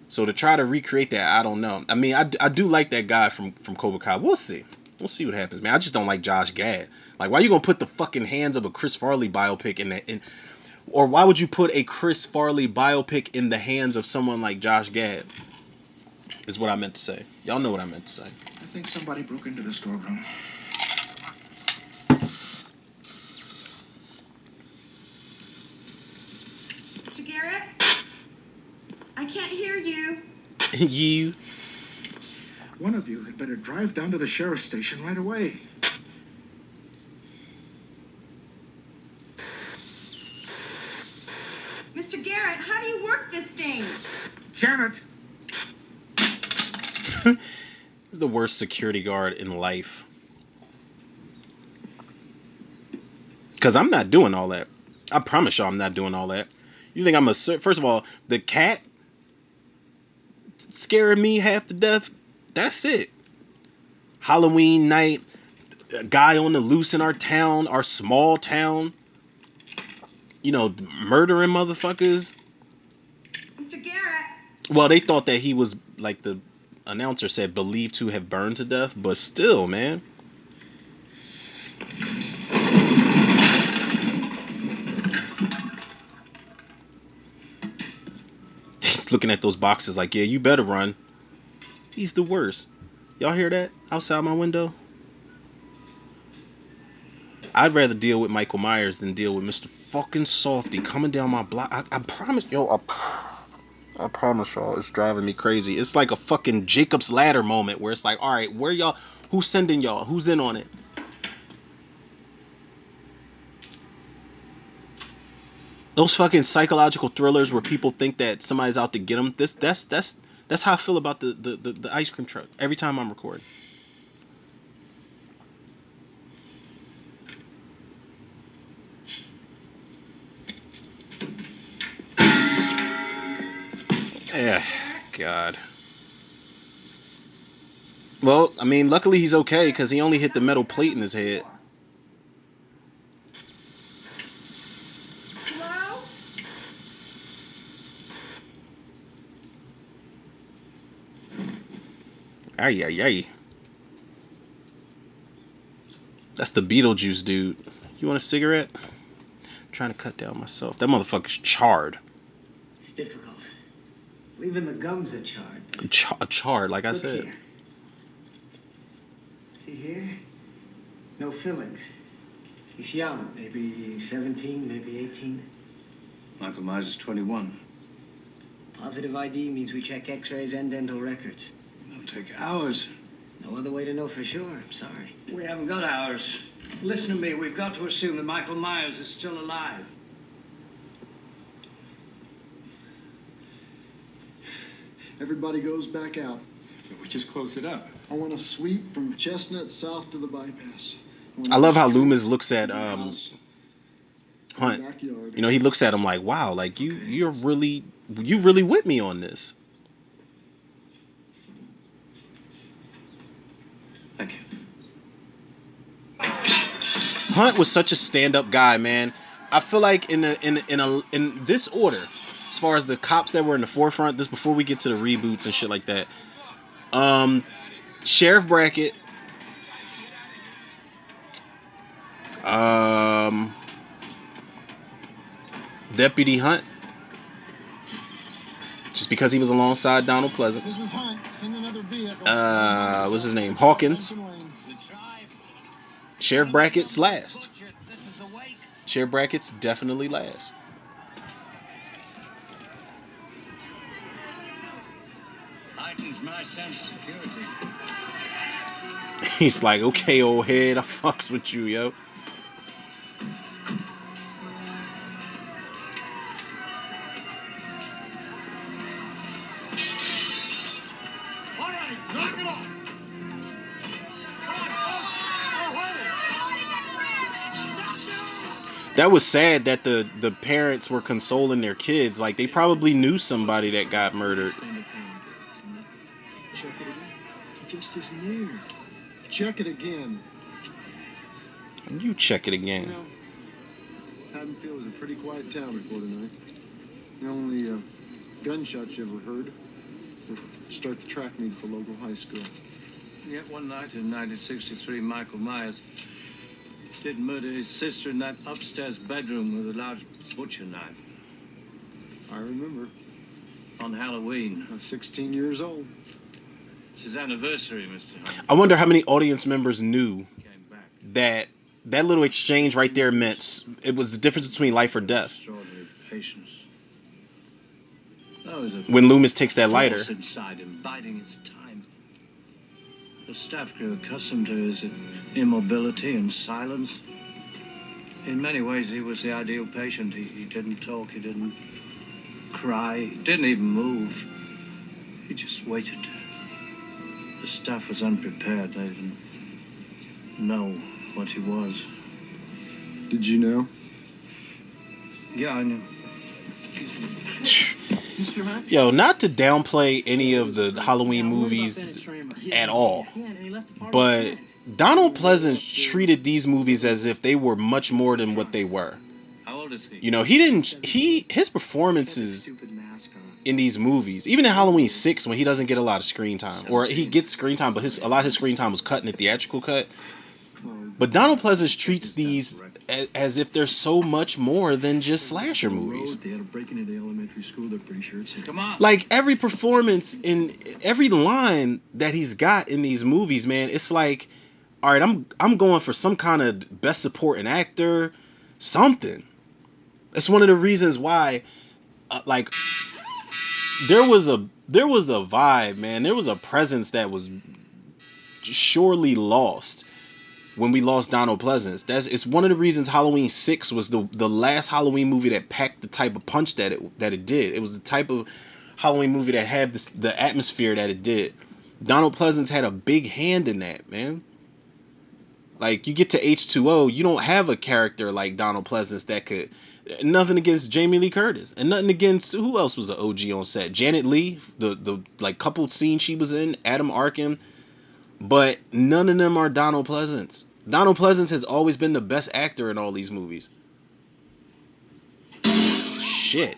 So to try to recreate that, I don't know. I mean, I do like that guy from Cobra Kai. We'll see. We'll see what happens, man. I just don't like Josh Gad. Like, why you gonna put the fucking hands of a Chris Farley biopic or why would you put a Chris Farley biopic in the hands of someone like Josh Gad? Is what I meant to say. Y'all know what I meant to say. I think somebody broke into the storeroom. Mr. Garrett? I can't hear you. You. One of you had better drive down to the sheriff's station right away. Mr. Garrett, how do you work this thing? Janet! He's the worst security guard in life. Because I'm not doing all that. I promise y'all I'm not doing all that. You think I'm first of all, the cat scaring me half to death? That's it. Halloween night, a guy on the loose in our town, our small town, you know, murdering motherfuckers. Mr. Garrett. Well, they thought that he was, like the announcer said, believed to have burned to death, but still, man. He's looking at those boxes like, yeah, you better run. He's the worst. Y'all hear that outside my window? I'd rather deal with Michael Myers than deal with Mr. fucking Softy coming down my block. I promise, yo, I promise y'all, it's driving me crazy. It's like a fucking Jacob's Ladder moment where it's like, all right, where y'all? Who's sending y'all? Who's in on it? Those fucking psychological thrillers where people think that somebody's out to get them. That's how I feel about the ice cream truck every time I'm recording. Yeah, God. Well, I mean, luckily he's okay because he only hit the metal plate in his head. Hello? Ay, ay, ay. That's the Beetlejuice dude. You want a cigarette? I'm trying to cut down myself. That motherfucker's charred. It's difficult. Even the gums are charred. Charred, like I Look said. Here. See here? No fillings. He's young, maybe 17, maybe 18. Michael Myers is 21. Positive ID means we check x-rays and dental records. It'll take hours. No other way to know for sure. I'm sorry. We haven't got hours. Listen to me. We've got to assume that Michael Myers is still alive. Everybody goes back out. We just close it up. I want to sweep from Chestnut south to the bypass. I love how Loomis looks at Hunt. You know, he looks at him like, wow, like you really with me on this. Thank you. Hunt was such a stand-up guy, man. I feel like in this order, as far as the cops that were in the forefront, this before we get to the reboots and shit like that. Sheriff Brackett, Deputy Hunt, just because he was alongside Donald Pleasance. What's his name? Hawkins. Sheriff Brackett's last. Sheriff Brackett's definitely last. Heightens my sense of security. He's like, okay, old head, I fucks with you, yo. That was sad that the parents were consoling their kids. Like, they probably knew somebody that got murdered. Check it again. It just isn't there. Check it again. You check it again. You know, Haddonfield is a pretty quiet town before tonight. The only gunshots you ever heard were start the track meet at the local high school. Yet one night in 1963, Michael Myers did murder his sister in that upstairs bedroom with a large butcher knife. I remember. On Halloween. I was 16 years old. It's his anniversary, Mr. Hunt. I wonder how many audience members knew that little exchange right there meant it was the difference between life or death. Extraordinary patience. When Loomis takes that lighter. Inside him, biding his time. The staff grew accustomed to his immobility and silence. In many ways, he was the ideal patient. He didn't talk, he didn't cry, he didn't even move. He just waited. The staff was unprepared. They didn't know what he was. Did you know? Yeah, I knew. Mr. Hunt? Yo, not to downplay any of the Halloween movies at all, but Donald Pleasance treated these movies as if they were much more than what they were. How old is he? You know, his performances in these movies, even in Halloween 6 when he doesn't get a lot of screen time, or he gets screen time, but a lot of his screen time was cut in the theatrical cut. But Donald Pleasance treats these as if they're so much more than just slasher movies. Come on. Like, every performance in every line that he's got in these movies, man, it's like, all right, I'm going for some kind of best supporting actor, something. That's one of the reasons why, like, there was a vibe, man. There was a presence that was surely lost when we lost Donald Pleasance. It's one of the reasons Halloween 6 was the last Halloween movie that packed the type of punch that it did. It was the type of Halloween movie that had the atmosphere that it did. Donald Pleasance had a big hand in that, man. Like, you get to H2O, you don't have a character like Donald Pleasance that could. Nothing against Jamie Lee Curtis, and nothing against who else was an OG on set. Janet Leigh, the like couple scenes she was in, Adam Arkin. But none of them are Donald Pleasance. Donald Pleasance has always been the best actor in all these movies. Shit.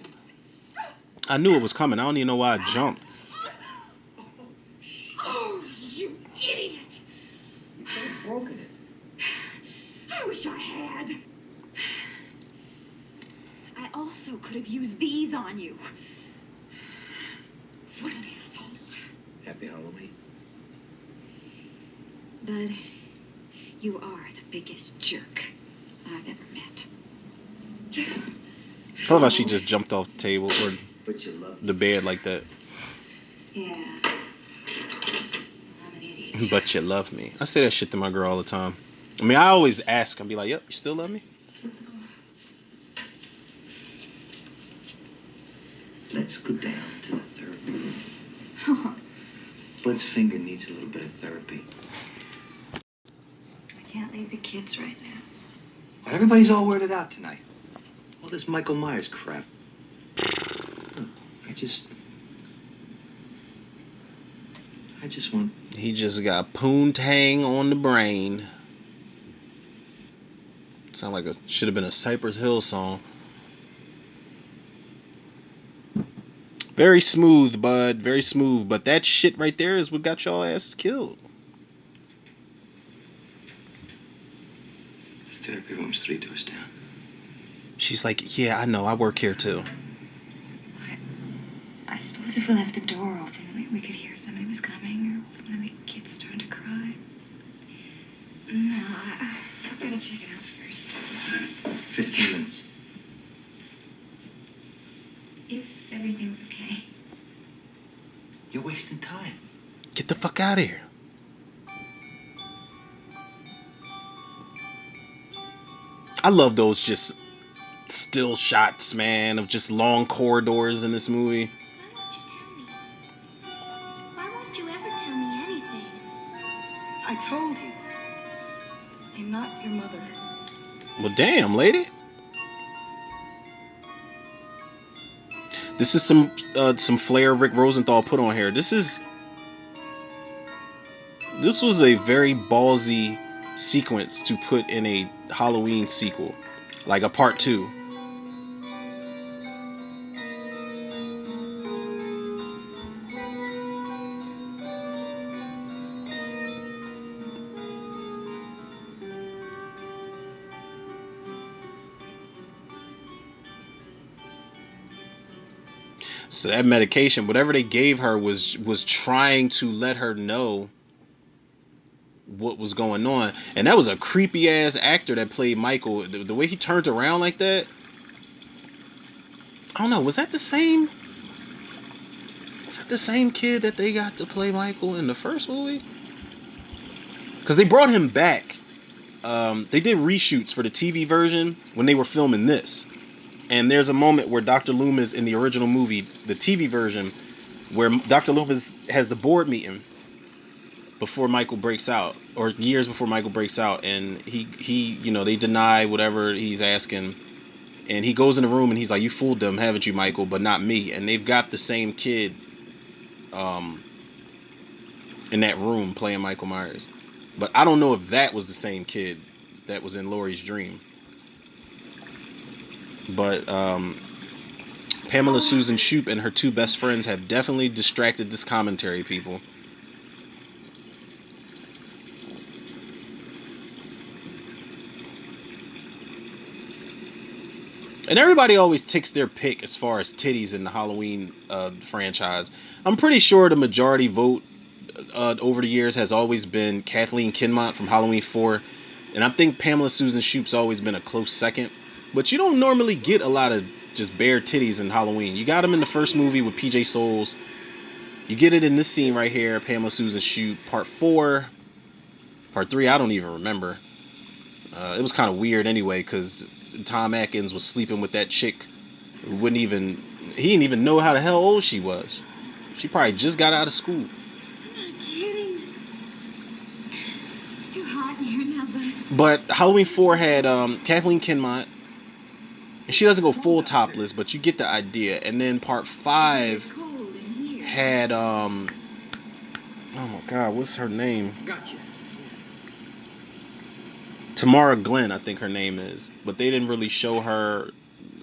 I knew it was coming. I don't even know why I jumped. Oh, you idiot! You could have broken it. I wish I had. I also could have used these on you. What an asshole. Happy Halloween. Bud, you are the biggest jerk I've ever met. I love how she just jumped off the table or But you love the bed like that. Yeah. I'm an idiot. But you love me. I say that shit to my girl all the time. I mean, I always ask. I'll be like, yep, you still love me? Let's go down to the third room. Bud's finger needs a little bit of therapy. I can't leave the kids right now. Well, everybody's all weirded out tonight. All this Michael Myers crap. I just want... He just got poontang on the brain. Sound like should have been a Cypress Hill song. Very smooth, bud. Very smooth. But that shit right there is what got y'all asses killed. Therapy room's 3 doors down. She's like, yeah, I know. I work here too. I suppose if we left the door open, we could hear somebody was coming, or one of the kids started to cry. No, I've got to check it out first. 15 minutes. If everything's okay. You're wasting time. Get the fuck out of here. I love those just still shots, man, of just long corridors in this movie. Why won't you ever tell me anything? I told you. I'm not your mother. Well, damn, lady. This is some flair Rick Rosenthal put on here. This was a very ballsy sequence to put in a Halloween sequel, like a part 2. So that medication, whatever they gave her, was trying to let her know what was going on. And that was a creepy ass actor that played Michael. The way he turned around like that, I don't know, was that the same kid that they got to play Michael in the first movie? Because they brought him back. They did reshoots for the TV version when they were filming this. And there's a moment where Dr. Loomis in the original movie, the TV version, where Dr. Loomis has the board meeting before Michael breaks out, or years before Michael breaks out, and he they deny whatever he's asking, and he goes in the room and he's like, you fooled them, haven't you, Michael, but not me. And they've got the same kid in that room playing Michael Myers, but I don't know if that was the same kid that was in Laurie's dream. But Pamela Susan Shoop and her 2 best friends have definitely distracted this commentary, people. And everybody always takes their pick as far as titties in the Halloween franchise. I'm pretty sure the majority vote over the years has always been Kathleen Kinmont from Halloween 4. And I think Pamela Susan Shoop's always been a close second. But you don't normally get a lot of just bare titties in Halloween. You got them in the first movie with PJ Souls. You get it in this scene right here, Pamela Susan Shoop. Part 4. Part 3, I don't even remember. It was kind of weird anyway, because Tom Atkins was sleeping with that chick who he didn't even know how the hell old she was. She probably just got out of school. I'm not kidding. It's too hot in here now, But Halloween 4 had Kathleen Kinmont. And she doesn't go full topless, but you get the idea. And then part 5 had oh my god, what's her name? Gotcha. Tamara Glenn, I think her name is. But they didn't really show her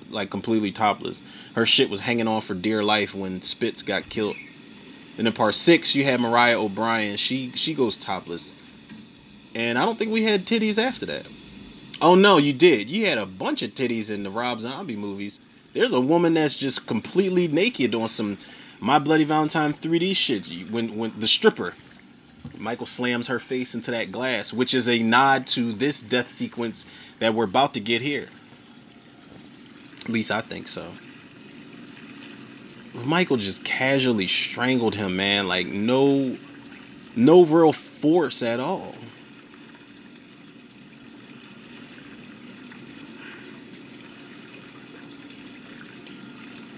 like completely topless. Her shit was hanging on for dear life when Spitz got killed. And in part 6 you had Mariah O'Brien. She goes topless. And I don't think we had titties after that. Oh no, you did. You had a bunch of titties in the Rob Zombie movies. There's a woman that's just completely naked on some My Bloody Valentine 3D shit. When the stripper, Michael slams her face into that glass, which is a nod to this death sequence that we're about to get here. At least I think so. Michael just casually strangled him, man. Like no real force at all.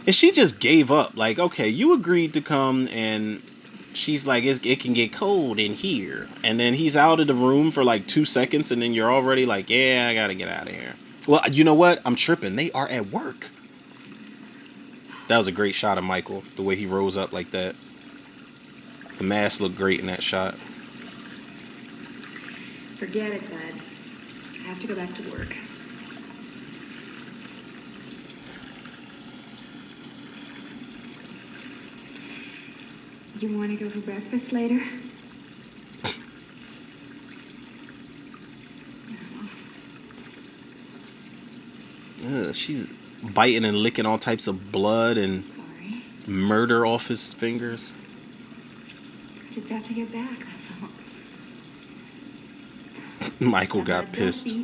And she just gave up. Like, okay, you agreed to come, and she's like, it can get cold in here. And then he's out of the room for like 2 seconds, and then you're already like, yeah, I gotta get out of here. Well, you know what? I'm tripping. They are at work. That was a great shot of Michael, the way he rose up like that. The mask looked great in that shot. Forget it, Bud. I have to go back to work. You want to go for breakfast later? She's biting and licking all types of blood and murder off his fingers. Just have to get back, that's all. Michael got pissed.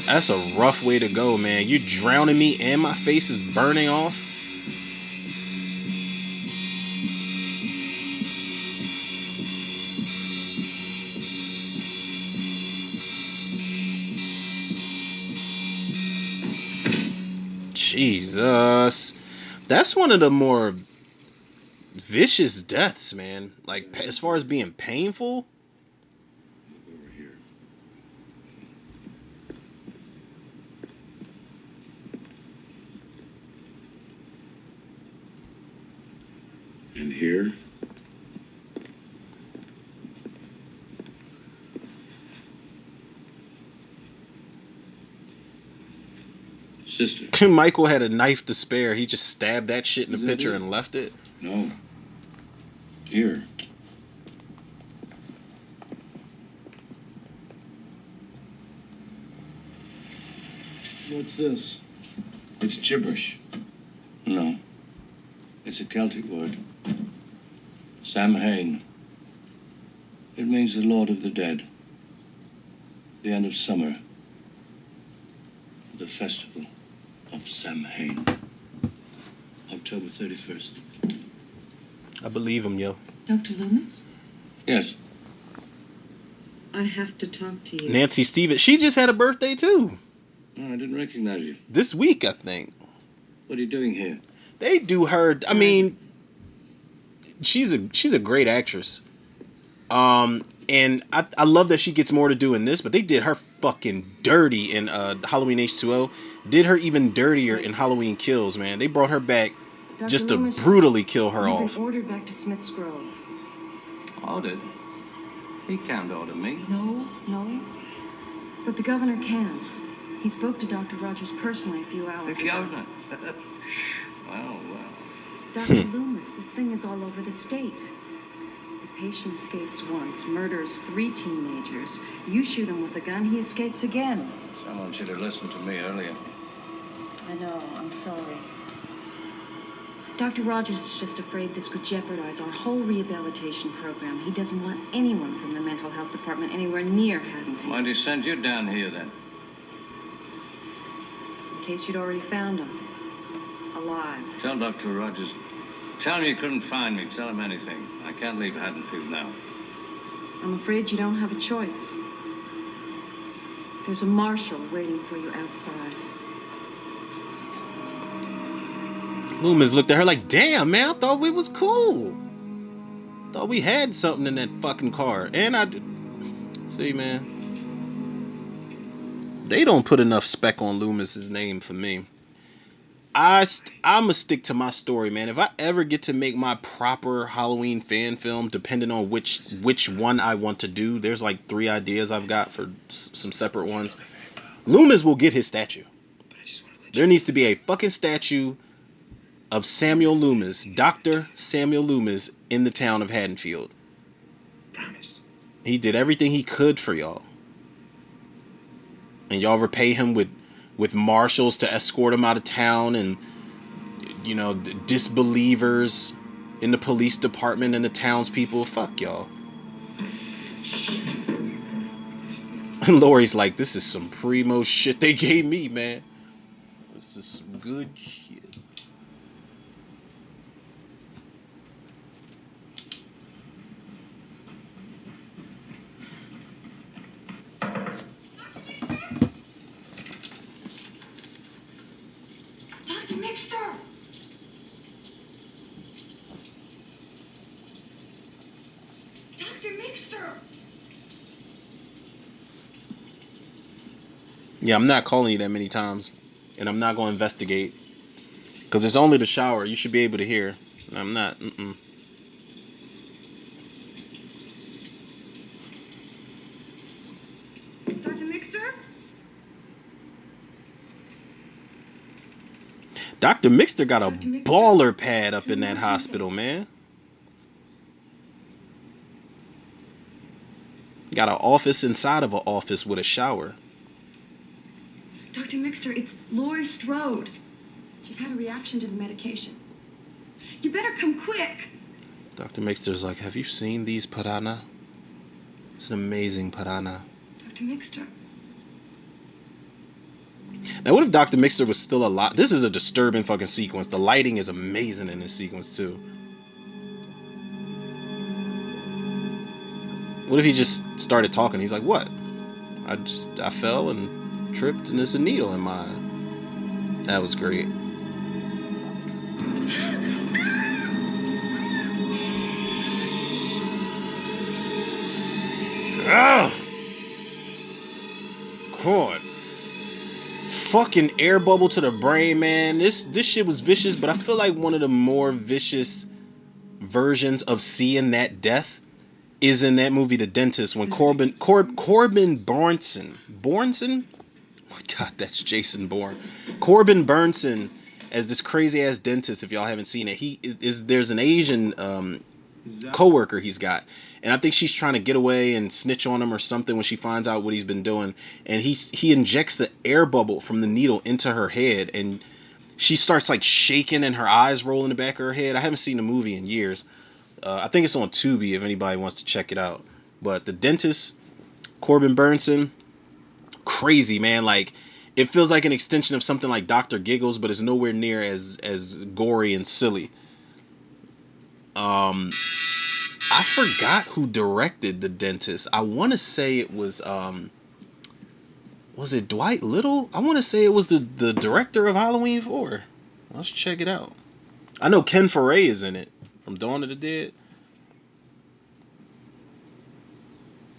That's a rough way to go, man. You drowning me and my face is burning off. Jesus. That's one of the more vicious deaths, man. Like, as far as being painful. And here? Sister. Michael had a knife to spare. He just stabbed that shit in the picture and left it. No. Here. What's this? It's gibberish. No. It's a Celtic word. Samhain. It means the Lord of the Dead. The end of summer. The festival of Samhain. October 31st. I believe him, yo. Dr. Loomis? Yes. I have to talk to you. Nancy Stevens. She just had a birthday, too. Oh, I didn't recognize you. This week, I think. What are you doing here? They do her. I mean, she's a great actress. And I love that she gets more to do in this, but they did her fucking dirty in Halloween H2O. Did her even dirtier in Halloween Kills, man. They brought her back Dr. just to Loomis, brutally kill her you've off. been ordered back to Smith's Grove. Ordered? He can't order me. No. But the governor can. He spoke to Dr. Rogers personally a few hours The ago. governor? Well. Dr. Loomis, this thing is all over the state. The patient escapes once, murders 3 teenagers. You shoot him with a gun, he escapes again. Someone should have listened to me earlier. I know, I'm sorry. Dr. Rogers is just afraid this could jeopardize our whole rehabilitation program. He doesn't want anyone from the mental health department anywhere near Haddonfield. Why'd he send you down here then? In case you'd already found him. Alive. Tell Dr. Rogers. Tell him you couldn't find me. Tell him anything. I can't leave Haddonfield now. I'm afraid you don't have a choice. There's a marshal waiting for you outside. Loomis looked at her like, damn, man, I thought we was cool. Thought we had something in that fucking car. And I did. See, man. They don't put enough spec on Loomis's name for me. I'ma stick to my story, man. If I ever get to make my proper Halloween fan film, depending on which one I want to do, there's like 3 ideas I've got for some separate ones. Loomis will get his statue. There needs to be a fucking statue of Samuel Loomis, Dr. Samuel Loomis, in the town of Haddonfield. Promise. He did everything he could for y'all. And y'all repay him with with marshals to escort him out of town, and disbelievers in the police department and the townspeople. Fuck y'all. And Lori's like, this is some primo shit they gave me, man. This is some good shit. Dr. Mixter! Dr. Mixter! Yeah, I'm not calling you that many times, and I'm not going to investigate, because it's only the shower. You should be able to hear. I'm not. Dr. Mixter? Dr. Mixter got a baller pad up in that hospital, man. Got an office inside of an office with a shower. Dr. Mixter, it's Lori Strode. She's had a reaction to the medication. You better come quick. Dr. Mixter's like, have you seen these piranha? It's an amazing piranha. Dr. Mixter. Now, what if Dr. Mixter was still alive? This is a disturbing fucking sequence. The lighting is amazing in this sequence, too. What if he just started talking? He's like, what? I fell and tripped, and there's a needle in my eye. That was great. Ugh! God. Fucking air bubble to the brain, man. This shit was vicious, but I feel like one of the more vicious versions of seeing that death is in that movie The Dentist, when Corbin Burnson. Oh my god, that's Jason Bourne. Corbin Burnson as this crazy ass dentist. If y'all haven't seen it, there's an Asian coworker he's got, and I think she's trying to get away and snitch on him or something when she finds out what he's been doing, and he injects the air bubble from the needle into her head, and she starts like shaking and her eyes roll in the back of her head. I haven't seen the movie in years. I think it's on Tubi if anybody wants to check it out. But The Dentist, Corbin Burnson, crazy, man. Like, it feels like an extension of something like Dr. Giggles, but it's nowhere near as gory and silly. I forgot who directed The Dentist. I want to say it was it Dwight Little? I want to say it was the director of Halloween 4. Let's check it out. I know Ken Foray is in it from Dawn of the Dead.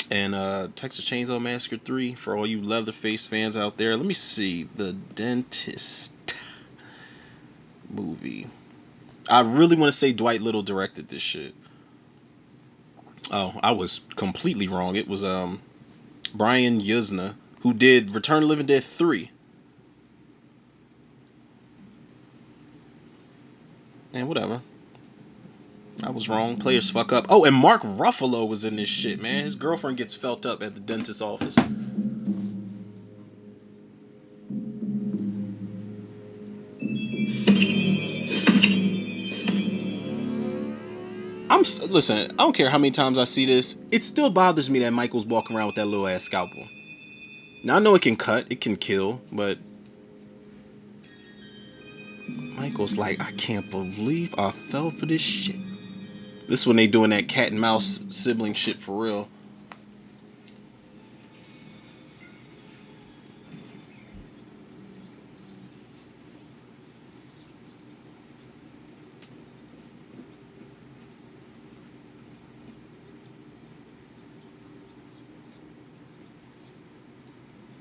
And Texas Chainsaw Massacre 3 for all you Leatherface fans out there. Let me see. The Dentist movie. I really want to say Dwight Little directed this shit. Oh, I was completely wrong. It was Brian Yuzna, who did Return of the Living Dead 3. And whatever. I was wrong. Players fuck up. Oh, and Mark Ruffalo was in this shit, man. His girlfriend gets felt up at the dentist's office. Listen, I don't care how many times I see this. It still bothers me that Michael's walking around with that little ass scalpel. Now I know it can cut, it can kill, but Michael's like, I can't believe I fell for this shit. This is when they doing that cat and mouse sibling shit for real.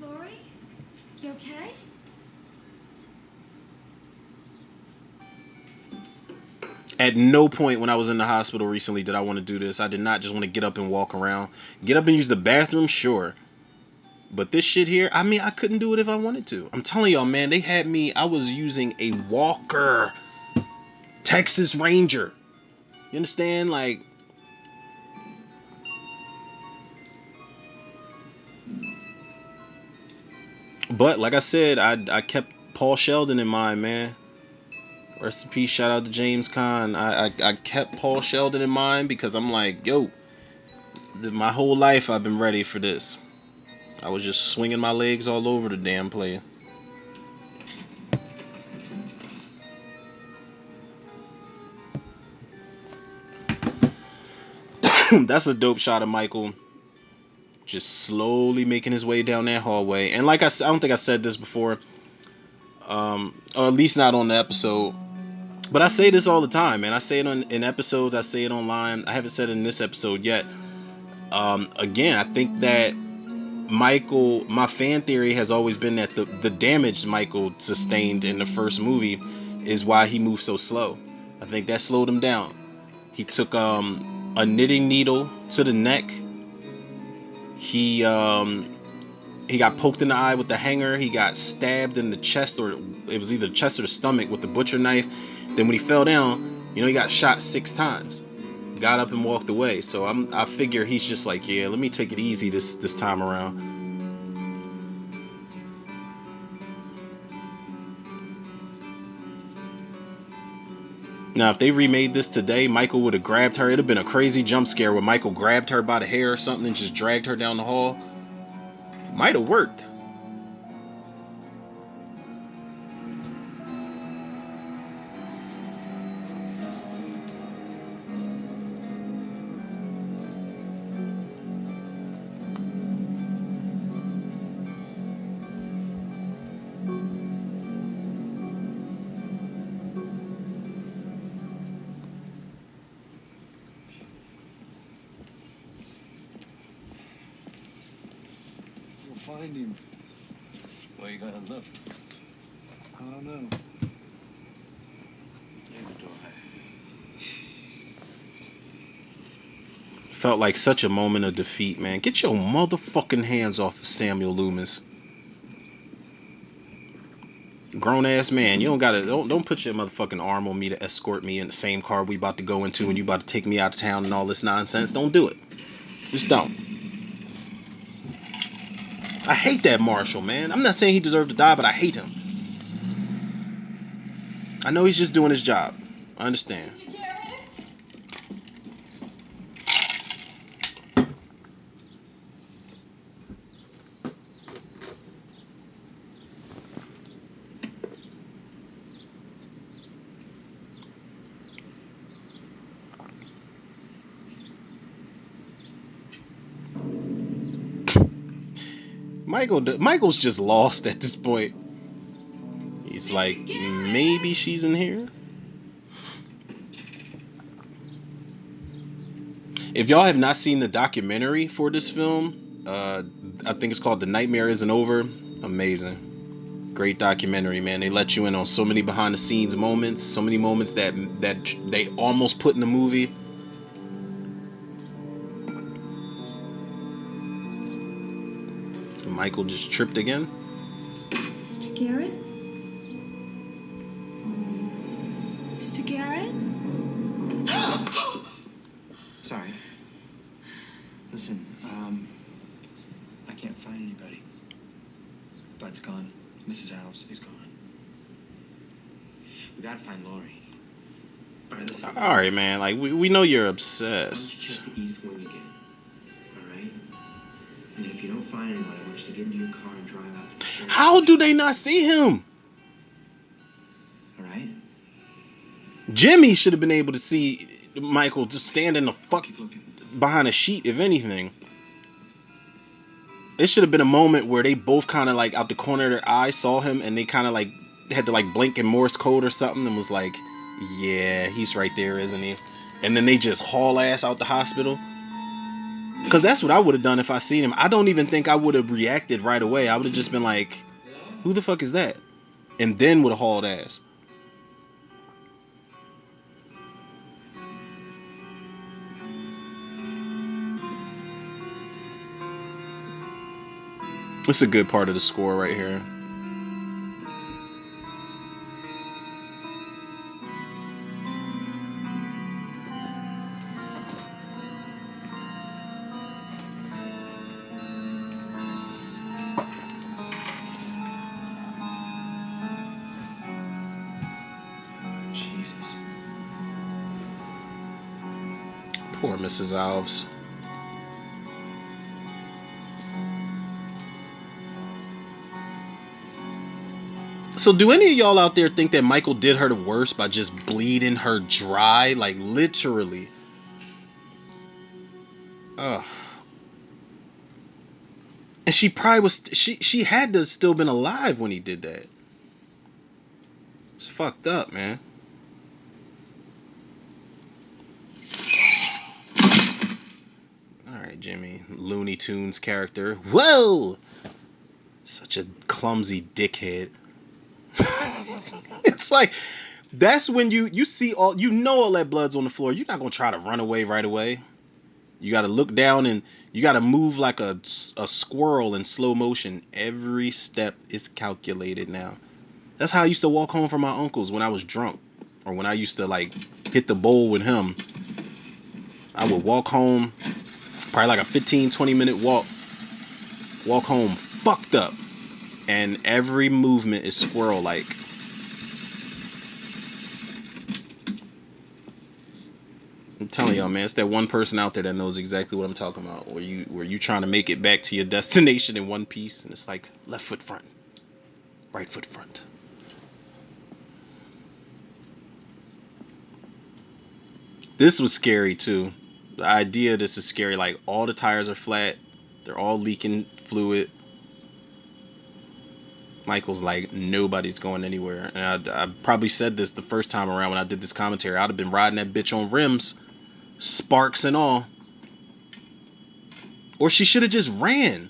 Lori? You okay? At no point when I was in the hospital recently did I want to do this. I did not just want to get up and walk around. Get up and use the bathroom, sure. But this shit here, I mean, I couldn't do it if I wanted to. I'm telling y'all, man, they had me, I was using a walker. Texas Ranger. You understand? Like, But like I said, I kept Paul Sheldon in mind, man. Rest in peace. Shout out to James Caan. I kept Paul Sheldon in mind because I'm like, yo, my whole life I've been ready for this. I was just swinging my legs all over the damn place. That's a dope shot of Michael just slowly making his way down that hallway. And like I don't think I said this before, or at least not on the episode. But I say this all the time, man. I say it in episodes. I say it online. I haven't said it in this episode yet. Again, I think that Michael, my fan theory has always been that the damage Michael sustained in the first movie is why he moved so slow. I think that slowed him down. He took a knitting needle to the neck. He got poked in the eye with the hanger. He got stabbed in the chest, or it was either the chest or the stomach with the butcher knife. Then when he fell down, he got shot 6 times. Got up and walked away. So I figure he's just like, yeah, let me take it easy this time around. Now, if they remade this today, Michael would have grabbed her. It'd have been a crazy jump scare where Michael grabbed her by the hair or something and just dragged her down the hall. Might have worked. Find him. Where you gonna look? I don't know. Felt like such a moment of defeat, man. Get your motherfucking hands off of Samuel Loomis. Grown ass man, you don't put your motherfucking arm on me to escort me in the same car we about to go into and you about to take me out of town and all this nonsense. Don't do it. Just don't. I hate that marshal, man. I'm not saying he deserved to die, but I hate him. I know he's just doing his job. I understand. Michael's just lost at this point. He's like, maybe she's in here. If y'all have not seen the documentary for this film, I think it's called The Nightmare Isn't Over. Amazing. Great documentary, man. They let you in on so many behind the scenes moments, so many moments that they almost put in the movie. Michael just tripped again. Mr. Garrett? Mr. Garrett? Sorry. Listen, I can't find anybody. Bud's gone. Mrs. House is gone. We gotta find Lori. All right, listen. All right, man. Like we know you're obsessed. Check the east wing again. All right. And if you don't find anybody, I want you to get into your car and drive out to the church. How do they not see him? All right. Jimmy should have been able to see Michael just standing the fuck behind a sheet, if anything. It should have been a moment where they both kind of like out the corner of their eye saw him and they kind of like had to like blink in Morse code or something and was like, yeah, he's right there, isn't he? And then they just haul ass out the hospital. Because that's what I would have done if I seen him. I don't even think I would have reacted right away. I would have just been like, who the fuck is that? And then would have hauled ass. It's a good part of the score right here. Poor Mrs. Alves. So do any of y'all out there think that Michael did her the worst by just bleeding her dry? Like, literally. Ugh. And she probably was... She had to have still been alive when he did that. It's fucked up, man. Alright, Jimmy. Looney Tunes character. Whoa! Such a clumsy dickhead. It's like, that's when you see all, you know, all that blood's on the floor. You're not gonna try to run away right away. You gotta look down and you gotta move like a squirrel in slow motion. Every step is calculated now. That's how I used to walk home from my uncle's when I was drunk, or when I used to like hit the bowl with him. I would walk home, probably like a 15-20 minute walk home fucked up, and every movement is squirrel like. I'm telling y'all, man, it's that one person out there that knows exactly what I'm talking about. Where you trying to make it back to your destination in one piece, and it's like left foot front, right foot front. This was scary too. The idea of this is scary. Like, all the tires are flat, they're all leaking fluid. Michael's like, nobody's going anywhere. And I probably said this the first time around when I did this commentary. I'd have been riding that bitch on rims, sparks and all. Or she should have just ran.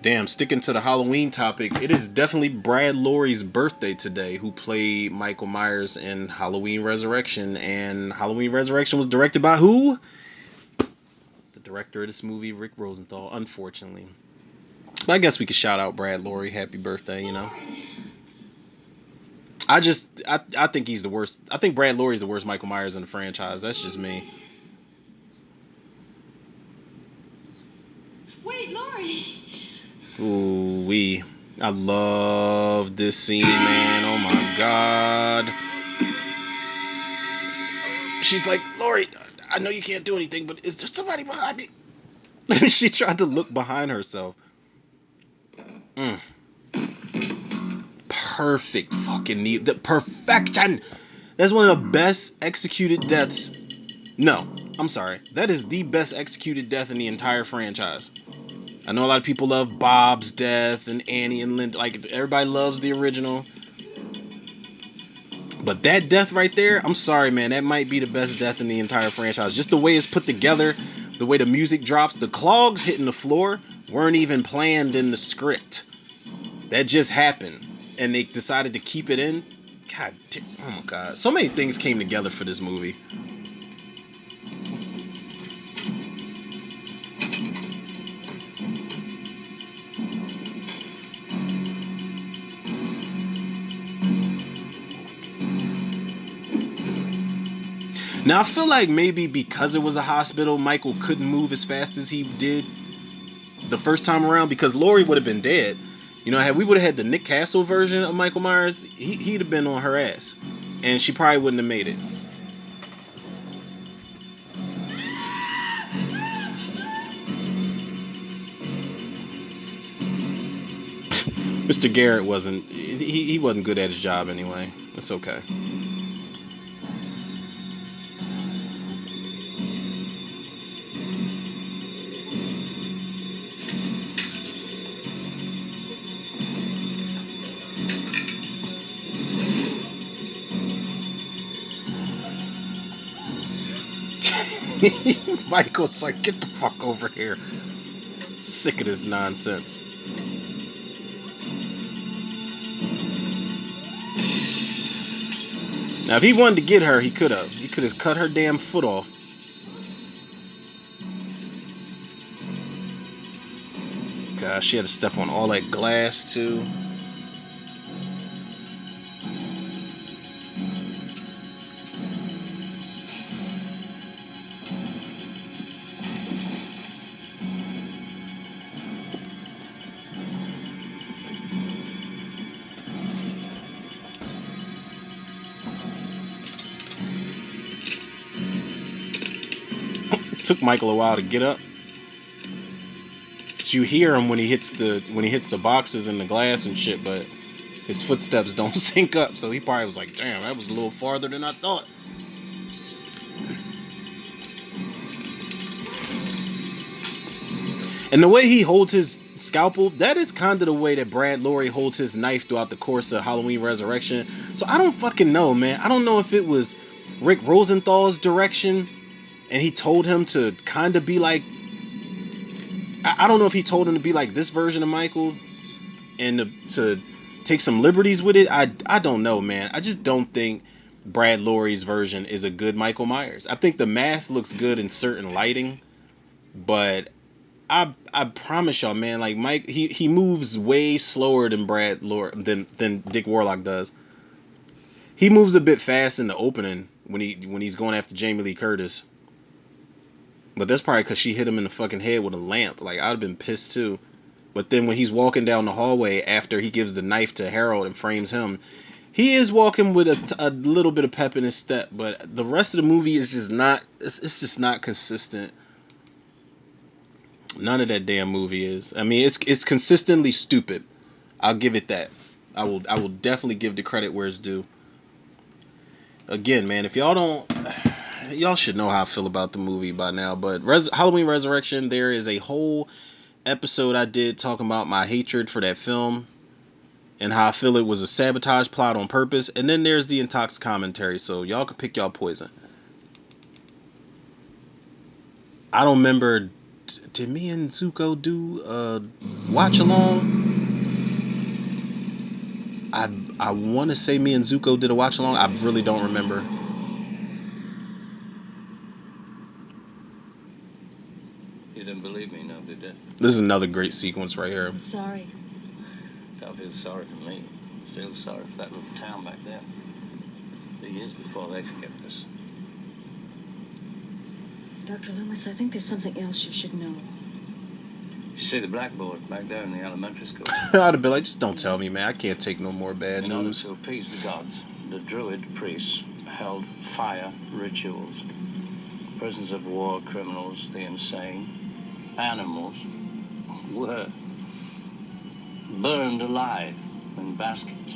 Damn, sticking to the Halloween topic, it is definitely Brad Lorry's birthday today, who played Michael Myers in Halloween Resurrection. And Halloween Resurrection was directed by who? The director of this movie, Rick Rosenthal, unfortunately. But I guess we could shout out Brad Lorry. Happy birthday, you know. I think he's the worst. I think Brad Lorry's the worst Michael Myers in the franchise. That's just me. Wait, Laurie. Ooh wee. I love this scene, man. Oh my god. She's like, Laurie, I know you can't do anything, but is there somebody behind me? She tried to look behind herself. Perfect fucking need. The perfection. That's one of the best executed deaths. No, I'm sorry. That is the best executed death in the entire franchise. I know a lot of people love Bob's death and Annie and Linda. Like, everybody loves the original. But that death right there, I'm sorry, man. That might be the best death in the entire franchise. Just the way it's put together, the way the music drops, the clogs hitting the floor weren't even planned in the script. That just happened. And they decided to keep it in. God damn. Oh my god. So many things came together for this movie. Now, I feel like maybe because it was a hospital, Michael couldn't move as fast as he did the first time around, because Laurie would have been dead. You know, had we would have had the Nick Castle version of Michael Myers, he'd have been on her ass. And she probably wouldn't have made it. Mr. Garrett wasn't, he wasn't good at his job anyway. It's okay. Michael's like, get the fuck over here. Sick of this nonsense. Now, if he wanted to get her, he could have. He could have cut her damn foot off. Gosh, she had to step on all that glass, too. Took Michael a while to get up. You hear him when he hits the boxes and the glass and shit, but his footsteps don't sync up, so he probably was like, damn, that was a little farther than I thought. And the way he holds his scalpel, that is kind of the way that Brad Loree holds his knife throughout the course of Halloween Resurrection. So I don't fucking know, man. I don't know if it was Rick Rosenthal's direction and he told him to kind of be like, I don't know if he told him to be like this version of Michael and to take some liberties with it. I don't know, man. I just don't think Brad Lorre's version is a good Michael Myers. I think the mask looks good in certain lighting, but I promise y'all, man, like Mike, he moves way slower than Brad Loree than Dick Warlock does. He moves a bit fast in the opening when he's going after Jamie Lee Curtis. But that's probably because she hit him in the fucking head with a lamp. Like, I'd have been pissed too. But then when he's walking down the hallway after he gives the knife to Harold and frames him, he is walking with a little bit of pep in his step. But the rest of the movie is just not, it's just not consistent. None of that damn movie is. I mean, it's consistently stupid. I'll give it that. I will definitely give the credit where it's due. Again, man, if y'all don't... Y'all should know how I feel about the movie by now, but Halloween Resurrection, there is a whole episode I did talking about my hatred for that film and how I feel it was a sabotage plot on purpose, and then there's the Intox commentary, so y'all can pick y'all poison. I don't remember, did me and Zuko do a watch along? I want to say me and Zuko did a watch along. I really don't remember. You didn't believe me, no, did you? This is another great sequence right here. I'm sorry. Don't feel sorry for me. Feel sorry for that little town back there. The years before they forgive us. Dr. Loomis, I think there's something else you should know. You see the blackboard back there in the elementary school? I'd have been like, just don't tell me, man. I can't take no more bad In order news. to appease the gods, the druid priests held fire rituals. Prisoners of war, criminals, the insane, animals were burned alive in baskets.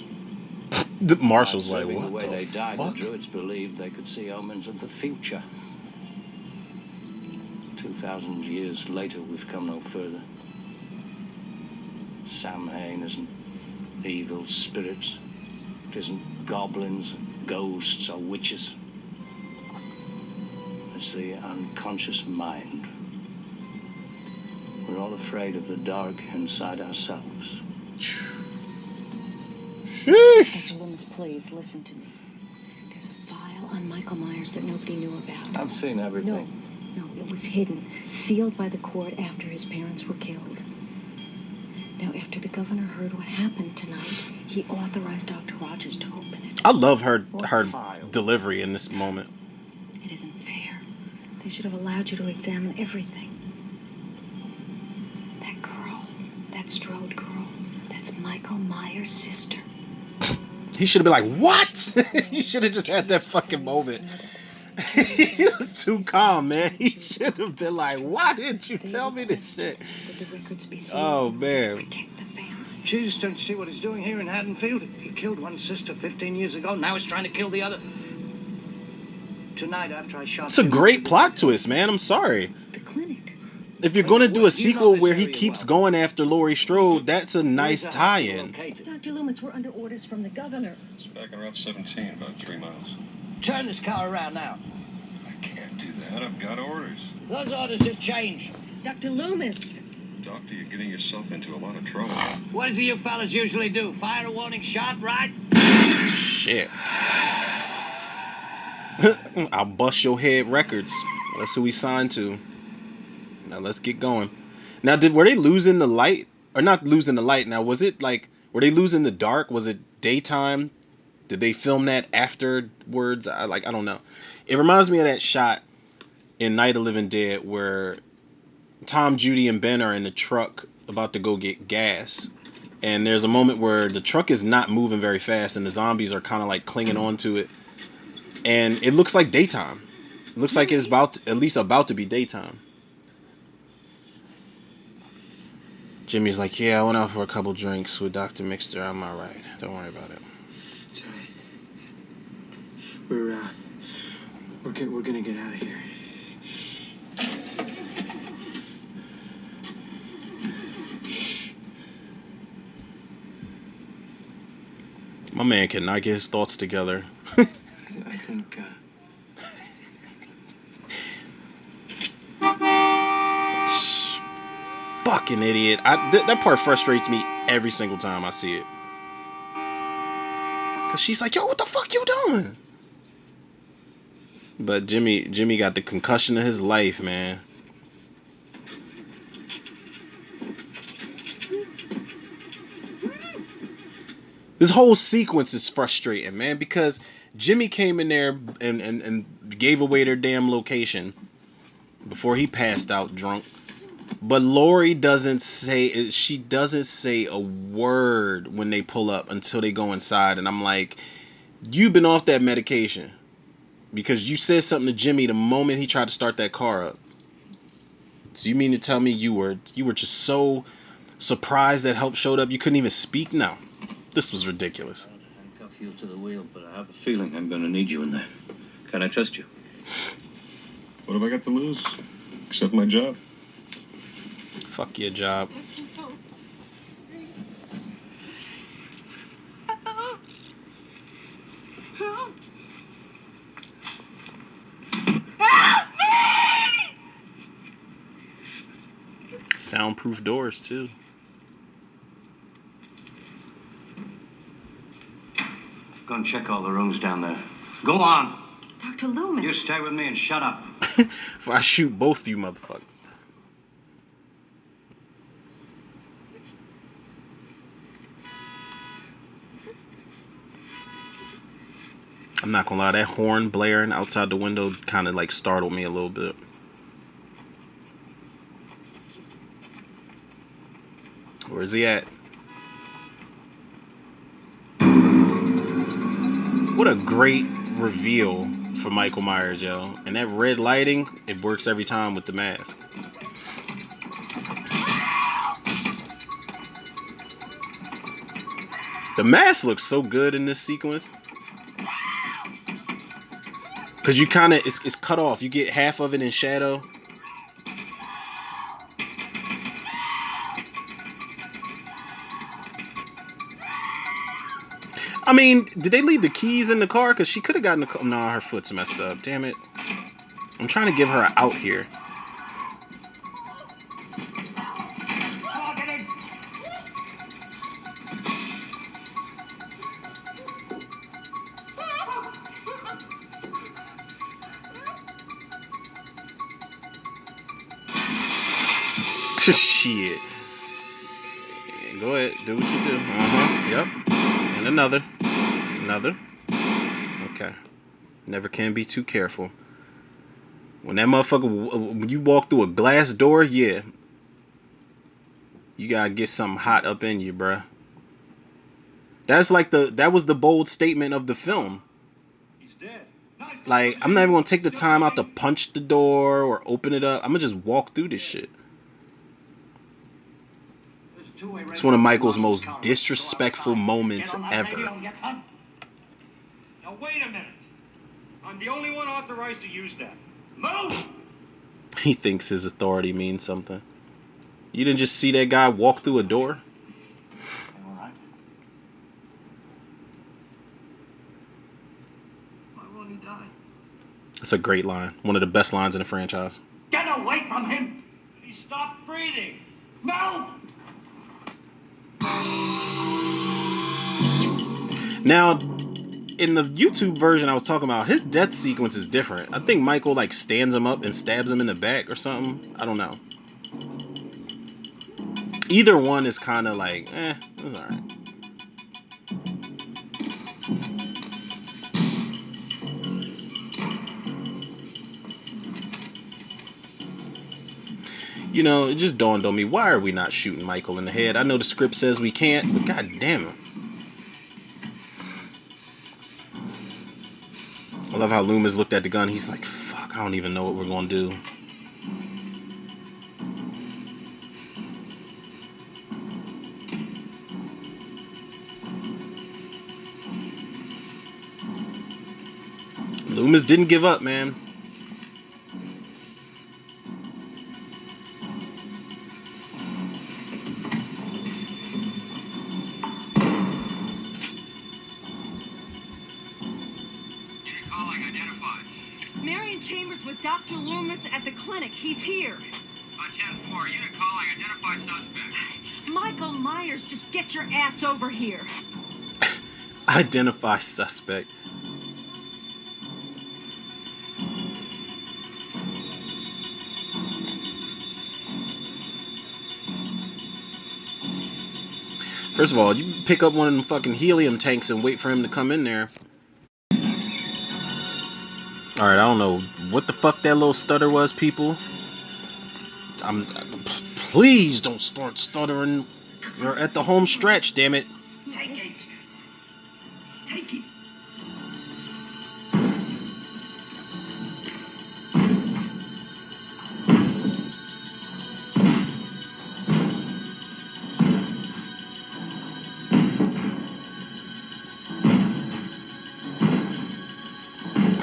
The marshal's like, Observing what the way the they died, fuck? the druids believed they could see omens of the future. 2,000 years later, we've come no further. Samhain isn't evil spirits. It isn't goblins, ghosts, or witches. It's the unconscious mind. We're all afraid of the dark inside ourselves. Sheesh. Dr. Loomis, please, listen to me. There's a file on Michael Myers that nobody knew about. I've seen everything. No, it was hidden, sealed by the court after his parents were killed. Now, after the governor heard what happened tonight, he authorized Dr. Rogers to open it. I love her delivery in this moment. It isn't fair. They should have allowed you to examine everything. That girl, that Strode girl, that's Michael Myers' sister. He should have been like, what? He should have just had that fucking moment. He was too calm, man. He should have been like, why didn't you tell me this shit? Oh, man. Jesus, don't you see what he's doing here in Haddonfield? He killed one sister 15 years ago. Now he's trying to kill the other. Tonight, after I shot... It's a great plot twist, man. I'm sorry. The clinic. If you're going to do a sequel where he keeps going after Laurie Strode, that's a nice tie-in. Dr. Loomis, we're under orders from the governor. It's back on Route 17, about 3 miles. Turn this car around now. I can't do that. I've got orders. Those orders just changed. Dr. Loomis. Doctor, you're getting yourself into a lot of trouble. What does you fellas usually do? Fire a warning shot, right? Shit. I'll bust your head records. That's who we signed to. Now let's get going. Now, were they losing the light or not losing the light? Now, was it like were they losing the dark? Was it daytime? Did they film that afterwards? I don't know. It reminds me of that shot in Night of the Living Dead where Tom, Judy, and Ben are in the truck about to go get gas. And there's a moment where the truck is not moving very fast and the zombies are kind of like clinging onto it. And it looks like daytime. It looks like it's at least about to be daytime. Jimmy's like, yeah, I went out for a couple drinks with Dr. Mixter. I'm all right. Don't worry about it. It's all right. We're gonna get out of here. My man cannot get his thoughts together. I think, Fucking idiot. That part frustrates me every single time I see it. Cause she's like, yo, what the fuck you doing? But Jimmy got the concussion of his life, man. This whole sequence is frustrating, man, because Jimmy came in there and gave away their damn location before he passed out drunk. But Lori doesn't say a word when they pull up until they go inside, and I'm like, you've been off that medication because you said something to Jimmy the moment he tried to start that car up. So you mean to tell me you were just so surprised that help showed up you couldn't even speak? No, this was ridiculous. I handcuff you to the wheel, but I have a feeling I'm going to need you in there. Can I trust you? What have I got to lose? Except my job. Fuck your job. Soundproof doors too. Go and check all the rooms down there. Go on. Dr. Loomis. You stay with me and shut up. Before I shoot both you motherfuckers. I'm not gonna lie, that horn blaring outside the window kind of like startled me a little bit. Where's he at? What a great reveal for Michael Myers, yo. And that red lighting, it works every time with the mask. The mask looks so good in this sequence. Cause you kind of it's cut off. You get half of it in shadow. I mean, did they leave the keys in the car? Cause she could have gotten the car. No, her foot's messed up. Damn it. I'm trying to give her an out here. Shit. Go ahead, do what you do. Yep. And another. Okay. Never can be too careful. When that motherfucker, when you walk through a glass door, yeah, you gotta get something hot up in you, bruh. That was the bold statement of the film. He's dead. Like, I'm not even gonna take the time out to punch the door or open it up. I'm gonna just walk through this shit. It's one of Michael's most disrespectful moments ever. Now wait a minute. I'm the only one authorized to use that. Move! He thinks his authority means something. You didn't just see that guy walk through a door? All right. Why won't he die? That's a great line. One of the best lines in the franchise. Get away from him! He stopped breathing. Move! Now, in the YouTube version I was talking about, his death sequence is different. I think Michael like stands him up and stabs him in the back or something. I don't know. Either one is kind of like, it's alright. You know, it just dawned on me, why are we not shooting Michael in the head? I know the script says we can't, but god damn it. I love how Loomis looked at the gun. He's like, fuck, I don't even know what we're going to do. Loomis didn't give up, man. Chambers with Dr. Loomis at the clinic. He's here. 10-4, unit calling, identify suspect. Michael Myers, just get your ass over here. Identify suspect. First of all, you pick up one of them fucking helium tanks and wait for him to come in there. Alright, I don't know what the fuck that little stutter was, people. Please don't start stuttering. You're at the home stretch, damn it. Take it. Take it.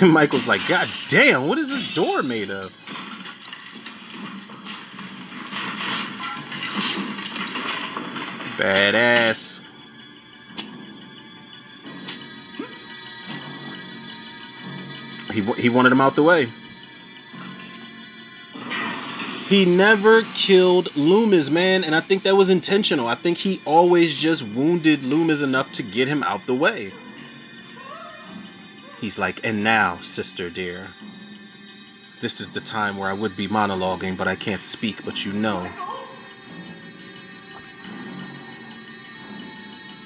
Michael's like, god damn, what is this door made of? Badass. He wanted him out the way. He never killed Loomis, man, and I think that was intentional. I think he always just wounded Loomis enough to get him out the way. He's like, and now, sister dear, this is the time where I would be monologuing, but I can't speak, but you know.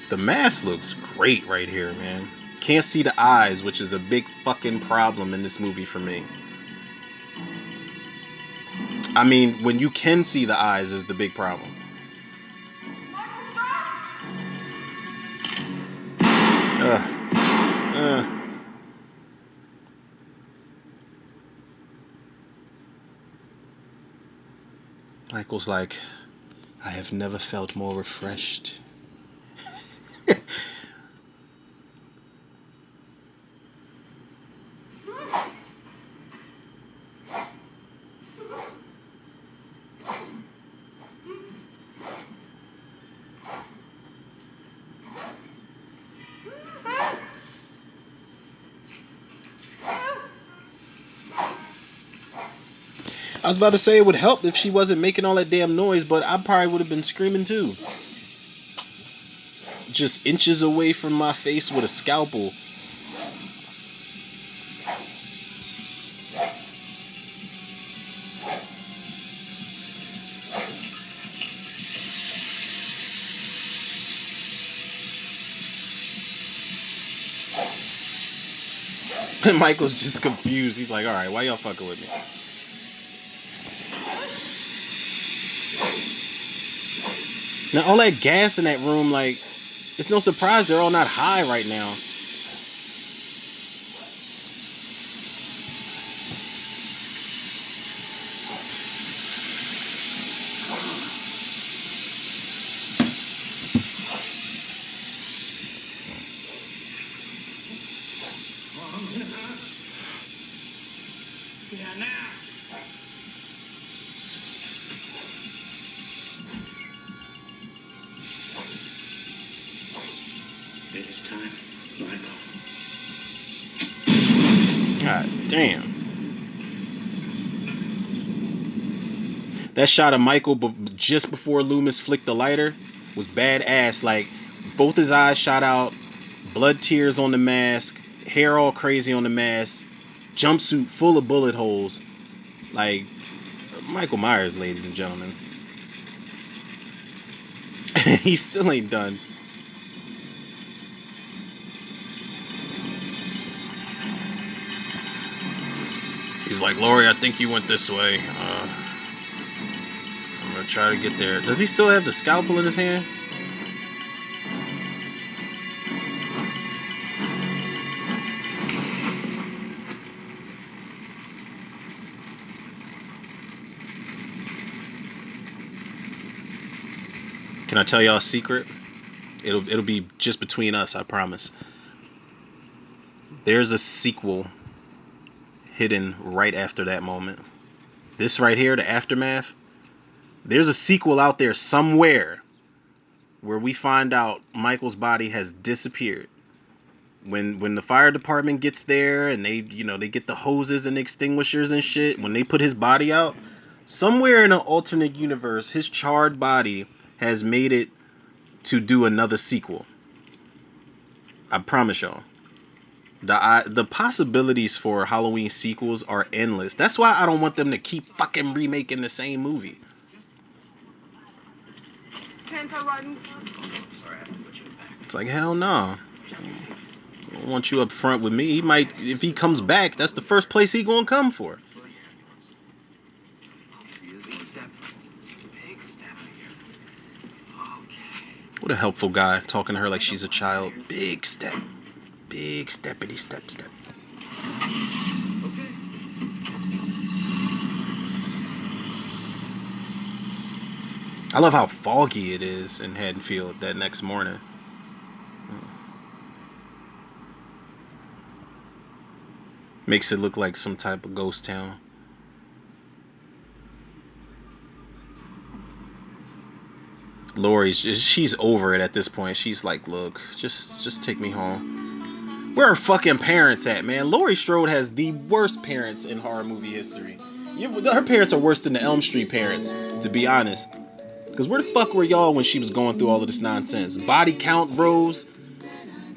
The mask looks great right here, man. Can't see the eyes, which is a big fucking problem in this movie for me. I mean, when you can see the eyes is the big problem. Michael's like, I have never felt more refreshed. I was about to say it would help if she wasn't making all that damn noise, but I probably would have been screaming too. Just inches away from my face with a scalpel. And Michael's just confused. He's like, alright, why y'all fucking with me? Now, all that gas in that room, like, it's no surprise they're all not high right now. It's time, Michael. God damn. That shot of Michael just before Loomis flicked the lighter was badass. Like, both his eyes shot out, blood tears on the mask, hair all crazy on the mask, jumpsuit full of bullet holes. Like, Michael Myers, ladies and gentlemen. He still ain't done. He's like, Laurie, I think you went this way. I'm gonna try to get there. Does he still have the scalpel in his hand? Can I tell y'all a secret? It'll be just between us, I promise. There's a sequel hidden right after that moment. This right here, the aftermath. There's a sequel out there somewhere where we find out Michael's body has disappeared. When the fire department gets there and they get the hoses and extinguishers and shit, when they put his body out, somewhere in an alternate universe, his charred body has made it to do another sequel. I promise y'all. The possibilities for Halloween sequels are endless. That's why I don't want them to keep fucking remaking the same movie. It's like, hell no. I don't want you up front with me. He might, if he comes back, that's the first place he gonna come for. What a helpful guy, talking to her like she's a child. Big step. Big steppity step step. I love how foggy it is in Haddonfield that next morning. Makes it look like some type of ghost town. Laurie, she's over it at this point. She's like, look, just take me home. Where are her fucking parents at, man? Laurie Strode has the worst parents in horror movie history. Her parents are worse than the Elm Street parents, to be honest. Because where the fuck were y'all when she was going through all of this nonsense? Body count rose,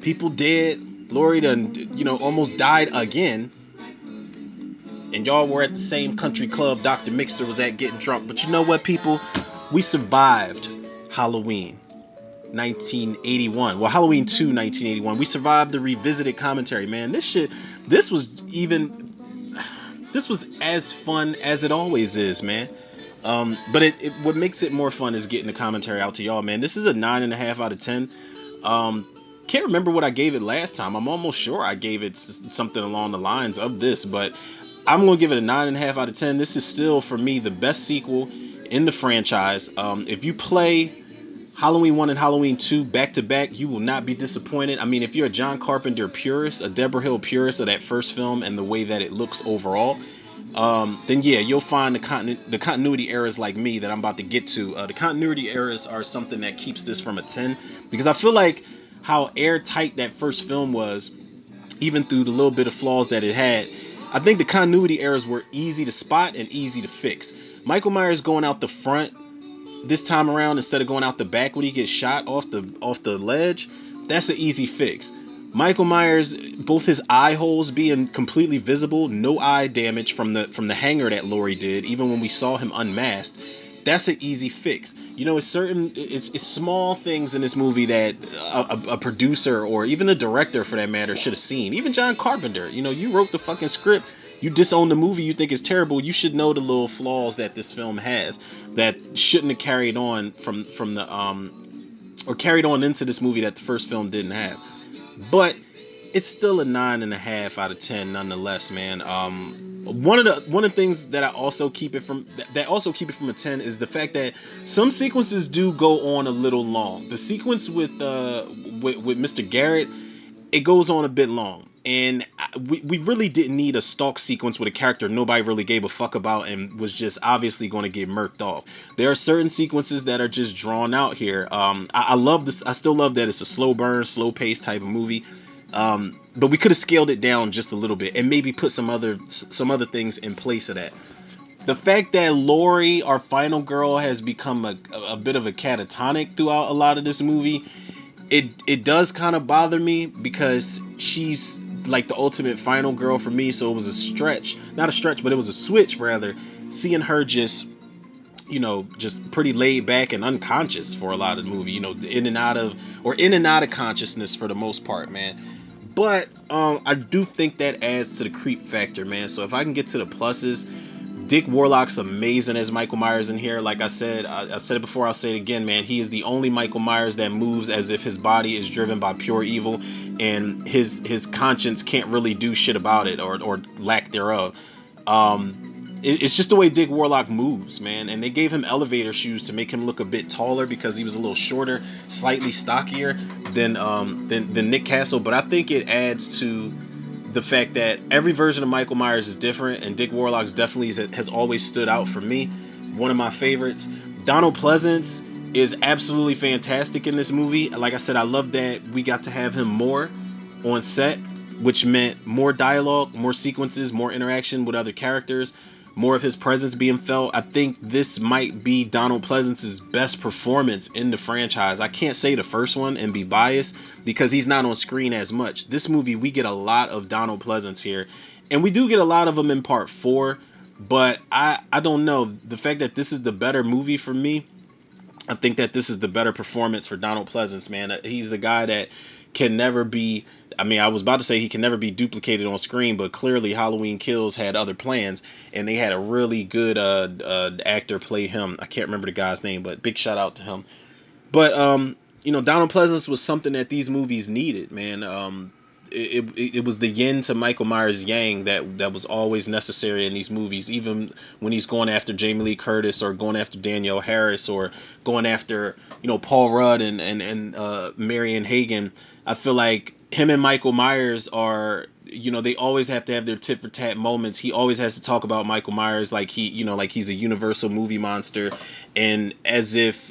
people dead. Laurie done, almost died again. And y'all were at the same country club Dr. Mixter was at getting drunk. But you know what, people? We survived Halloween 1981. Well, Halloween 2 1981. We survived the revisited commentary, man. This was as fun as it always is, man. But what makes it more fun is getting the commentary out to y'all, man. This is a 9.5 out of 10. Can't remember what I gave it last time. I'm almost sure I gave it something along the lines of this, but I'm gonna give it a 9.5 out of 10. This is still, for me, the best sequel in the franchise. If you play Halloween 1 and Halloween 2 back to back, you will not be disappointed. I mean, if you're a John Carpenter purist, a Deborah Hill purist of that first film and the way that it looks overall, then yeah, you'll find the continuity errors like me that I'm about to get to. The continuity errors are something that keeps this from a 10, because I feel like how airtight that first film was, even through the little bit of flaws that it had, I think the continuity errors were easy to spot and easy to fix. Michael Myers going out the front this time around instead of going out the back when he gets shot off the ledge, that's an easy fix. Michael Myers, both his eye holes being completely visible, no eye damage from the hanger that Laurie did, even when we saw him unmasked, that's an easy fix. It's small things in this movie that a producer or even the director, for that matter, should have seen. Even John Carpenter, you wrote the fucking script, you disown the movie you think is terrible, you should know the little flaws that this film has that shouldn't have carried on from the or carried on into this movie that the first film didn't have. But it's still a 9.5 out of 10 nonetheless, man. One of the things that also keep it from a 10 is the fact that some sequences do go on a little long. The sequence with Mr. Garrett, it goes on a bit long, and we really didn't need a stalk sequence with a character nobody really gave a fuck about and was just obviously going to get murked off. There are certain sequences that are just drawn out here. I love this. I still love that it's a slow burn, slow pace type of movie. But we could have scaled it down just a little bit and maybe put some other things in place of that. The fact that Laurie, our final girl, has become a bit of a catatonic throughout a lot of this movie, it does kind of bother me because she's like the ultimate final girl for me. So it was a stretch, not a stretch, but it was a switch rather. Seeing her just, just pretty laid back and unconscious for a lot of the movie, in and out of consciousness for the most part, man. But I do think that adds to the creep factor, man. So if I can get to the pluses, Dick Warlock's amazing as Michael Myers in here. Like I said it before, I'll say it again, man. He is the only Michael Myers that moves as if his body is driven by pure evil, and his conscience can't really do shit about it, or lack thereof. It's just the way Dick Warlock moves, man. And they gave him elevator shoes to make him look a bit taller because he was a little shorter, slightly stockier than Nick Castle. But I think it adds to the fact that every version of Michael Myers is different, and Dick Warlock's definitely has always stood out for me. One of my favorites. Donald Pleasance is absolutely fantastic in this movie. Like I said, I love that we got to have him more on set, which meant more dialogue, more sequences, more interaction with other characters, more of his presence being felt. I think this might be Donald Pleasance's best performance in the franchise. I can't say the first one and be biased because he's not on screen as much. This movie, we get a lot of Donald Pleasance here, and we do get a lot of them in part 4, but I don't know. The fact that this is the better movie for me, I think that this is the better performance for Donald Pleasance, man. He's a guy that can never be, I was about to say he can never be duplicated on screen, but clearly Halloween Kills had other plans, and they had a really good actor play him. I can't remember the guy's name, but big shout out to him. But Donald Pleasance was something that these movies needed, man. It was the yin to Michael Myers' yang that was always necessary in these movies, even when he's going after Jamie Lee Curtis or going after Danielle Harris or going after Paul Rudd and Marion Hagen. I feel like him and Michael Myers are, they always have to have their tit for tat moments. He always has to talk about Michael Myers like like he's a universal movie monster, and as if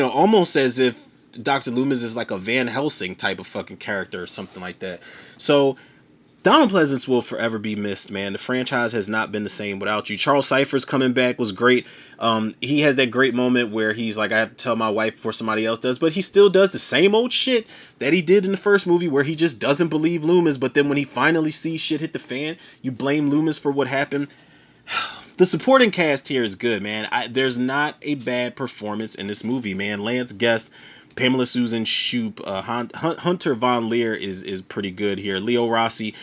almost as if Dr. Loomis is like a Van Helsing type of fucking character or something like that. So Donald Pleasance will forever be missed, man. The franchise has not been the same without you. Charles Cyphers coming back was great. He has that great moment where he's like, I have to tell my wife before somebody else does, but he still does the same old shit that he did in the first movie where he just doesn't believe Loomis, but then when he finally sees shit hit the fan, you blame Loomis for what happened. The supporting cast here is good, man. There's not a bad performance in this movie, man. Lance Guest, Pamela Susan Shoop, Hunter Von Leer is pretty good here. Leo Rossi,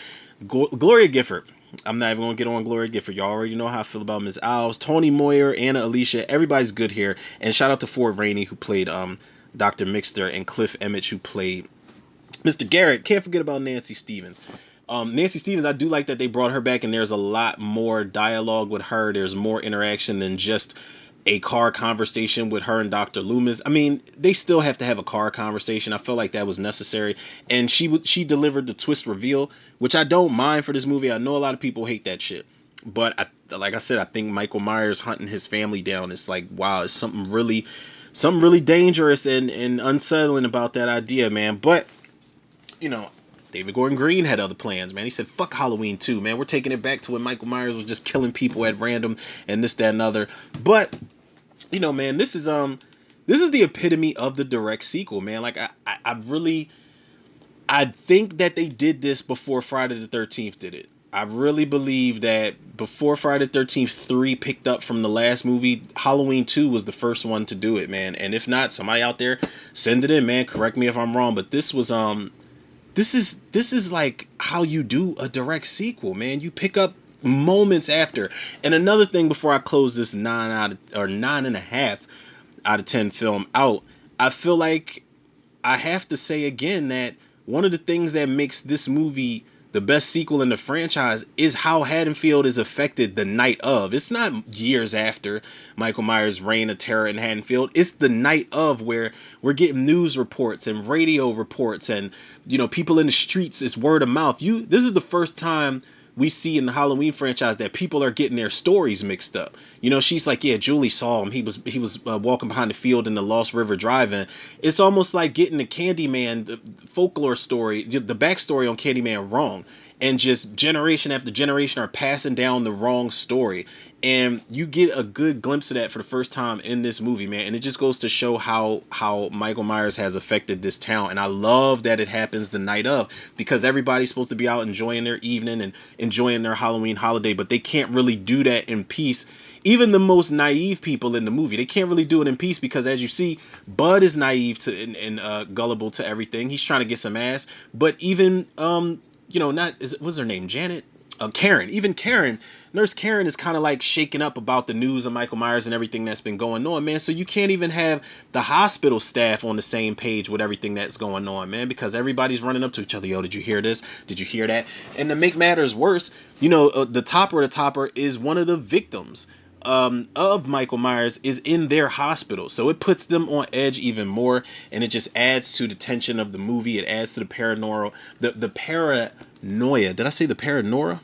Gloria Gifford. I'm not even going to get on Gloria Gifford. Y'all already know how I feel about Ms. Owls. Tony Moyer, Anna Alicia. Everybody's good here. And shout out to Ford Rainey, who played Dr. Mixter, and Cliff Emmett, who played Mr. Garrett. Can't forget about Nancy Stevens. Nancy Stevens, I do like that they brought her back, and there's a lot more dialogue with her. There's more interaction than just a car conversation with her and Dr. Loomis. They still have to have a car conversation. I feel like that was necessary, and she delivered the twist reveal, which I don't mind for this movie. I know a lot of people hate that shit, but like I said, I think Michael Myers hunting his family down is like, wow, it's something really dangerous and unsettling about that idea, man. But David Gordon Green had other plans, man. He said, fuck Halloween 2, man. We're taking it back to when Michael Myers was just killing people at random and this, that, and other. But, man, this is the epitome of the direct sequel, man. Like, I think that they did this before Friday the 13th did it. I really believe that before Friday the 13th 3 picked up from the last movie, Halloween 2 was the first one to do it, man. And if not, somebody out there, send it in, man. Correct me if I'm wrong, but this was, this is like how you do a direct sequel, man. You pick up moments after. And another thing before I close this 9.5 out of 10 film out, I feel like I have to say again that one of the things that makes this movie the best sequel in the franchise is how Haddonfield is affected the night of. It's not years after Michael Myers' reign of terror in Haddonfield. It's the night of, where we're getting news reports and radio reports and, people in the streets. It's word of mouth. This is the first time we see in the Halloween franchise that people are getting their stories mixed up. She's like, yeah, Julie saw him. He was walking behind the field in the Lost River Drive-In. It's almost like getting the Candyman, the folklore story, the backstory on Candyman wrong. and just generation after generation are passing down the wrong story. And you get a good glimpse of that for the first time in this movie, man. And it just goes to show how Michael Myers has affected this town. And I love that it happens the night of, because everybody's supposed to be out enjoying their evening and enjoying their Halloween holiday, but they can't really do that in peace. Even the most naive people in the movie, they can't really do it in peace, because as you see, Bud is naive to and gullible to everything. He's trying to get some ass. But even what's her name, Janet, Karen, even Karen, Nurse Karen is kind of like shaken up about the news of Michael Myers and everything that's been going on, man. So you can't even have the hospital staff on the same page with everything that's going on, man, because everybody's running up to each other. Yo, did you hear this? Did you hear that? And to make matters worse, the topper is one of the victims of Michael Myers is in their hospital. So it puts them on edge even more, and it just adds to the tension of the movie. It adds to the paranoia. Did I say the paranoia?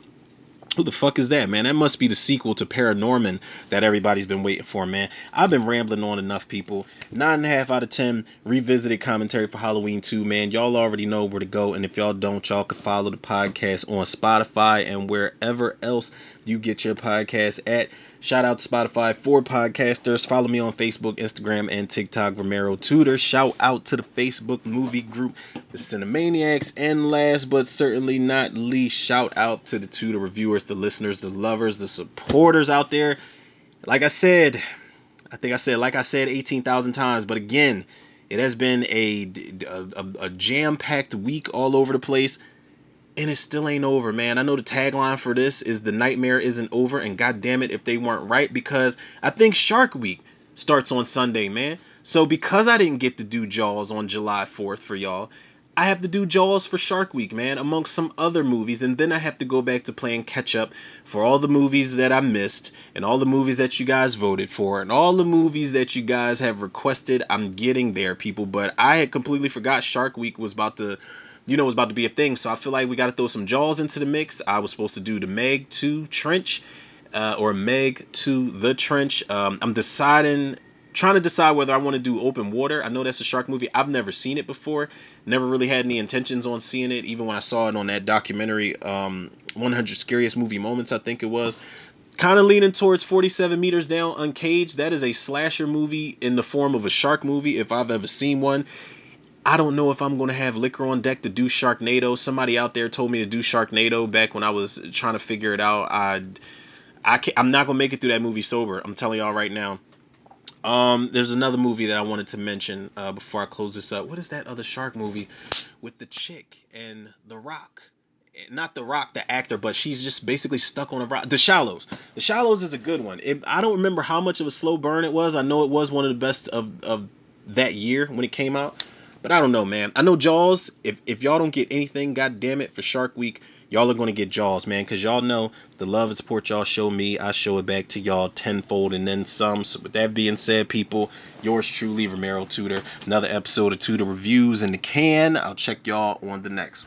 Who the fuck is that, man? That must be the sequel to Paranorman that everybody's been waiting for, man. I've been rambling on enough, people. 9.5 out of 10 revisited commentary for Halloween 2, man. Y'all already know where to go, and if y'all don't, y'all can follow the podcast on Spotify and wherever else you get your podcast at. Shout out to Spotify for podcasters. Follow me on Facebook, Instagram, and TikTok, Romero Tutor. Shout out to the Facebook movie group, the Cinemaniacs. And last but certainly not least, shout out to the Tutor reviewers, the listeners, the lovers, the supporters out there. Like I said 18,000 times, but again, it has been a jam-packed week all over the place. And it still ain't over, man. I know the tagline for this is "The Nightmare Isn't Over," and god damn it if they weren't right, because I think Shark Week starts on Sunday, man. So because I didn't get to do Jaws on July 4th for y'all, I have to do Jaws for Shark Week, man, amongst some other movies. And then I have to go back to playing catch up for all the movies that I missed, and all the movies that you guys voted for, and all the movies that you guys have requested. I'm getting there, people, but I had completely forgot Shark Week was about to be a thing. So I feel like we got to throw some Jaws into the mix. I was supposed to do the Meg 2 Trench, or Meg 2 The Trench. I'm trying to decide whether I want to do Open Water. I know that's a shark movie. I've never seen it before. Never really had any intentions on seeing it, even when I saw it on that documentary, 100 Scariest Movie Moments, I think it was. Kind of leaning towards 47 Meters Down Uncaged. That is a slasher movie in the form of a shark movie, if I've ever seen one. I don't know if I'm going to have liquor on deck to do Sharknado. Somebody out there told me to do Sharknado back when I was trying to figure it out. I'm not going to make it through that movie sober. I'm telling y'all right now. There's another movie that I wanted to mention before I close this up. What is that other shark movie with the chick and The Rock? Not The Rock, the actor, but she's just basically stuck on a rock. The Shallows. The Shallows is a good one. I don't remember how much of a slow burn it was. I know it was one of the best of that year when it came out. But I don't know, man. I know Jaws, if y'all don't get anything, god damn it, for Shark Week, y'all are going to get Jaws, man. Because y'all know the love and support y'all show me, I show it back to y'all tenfold and then some. So with that being said, people, yours truly, Romero Tutor. Another episode of Tutor Reviews in the can. I'll check y'all on the next one.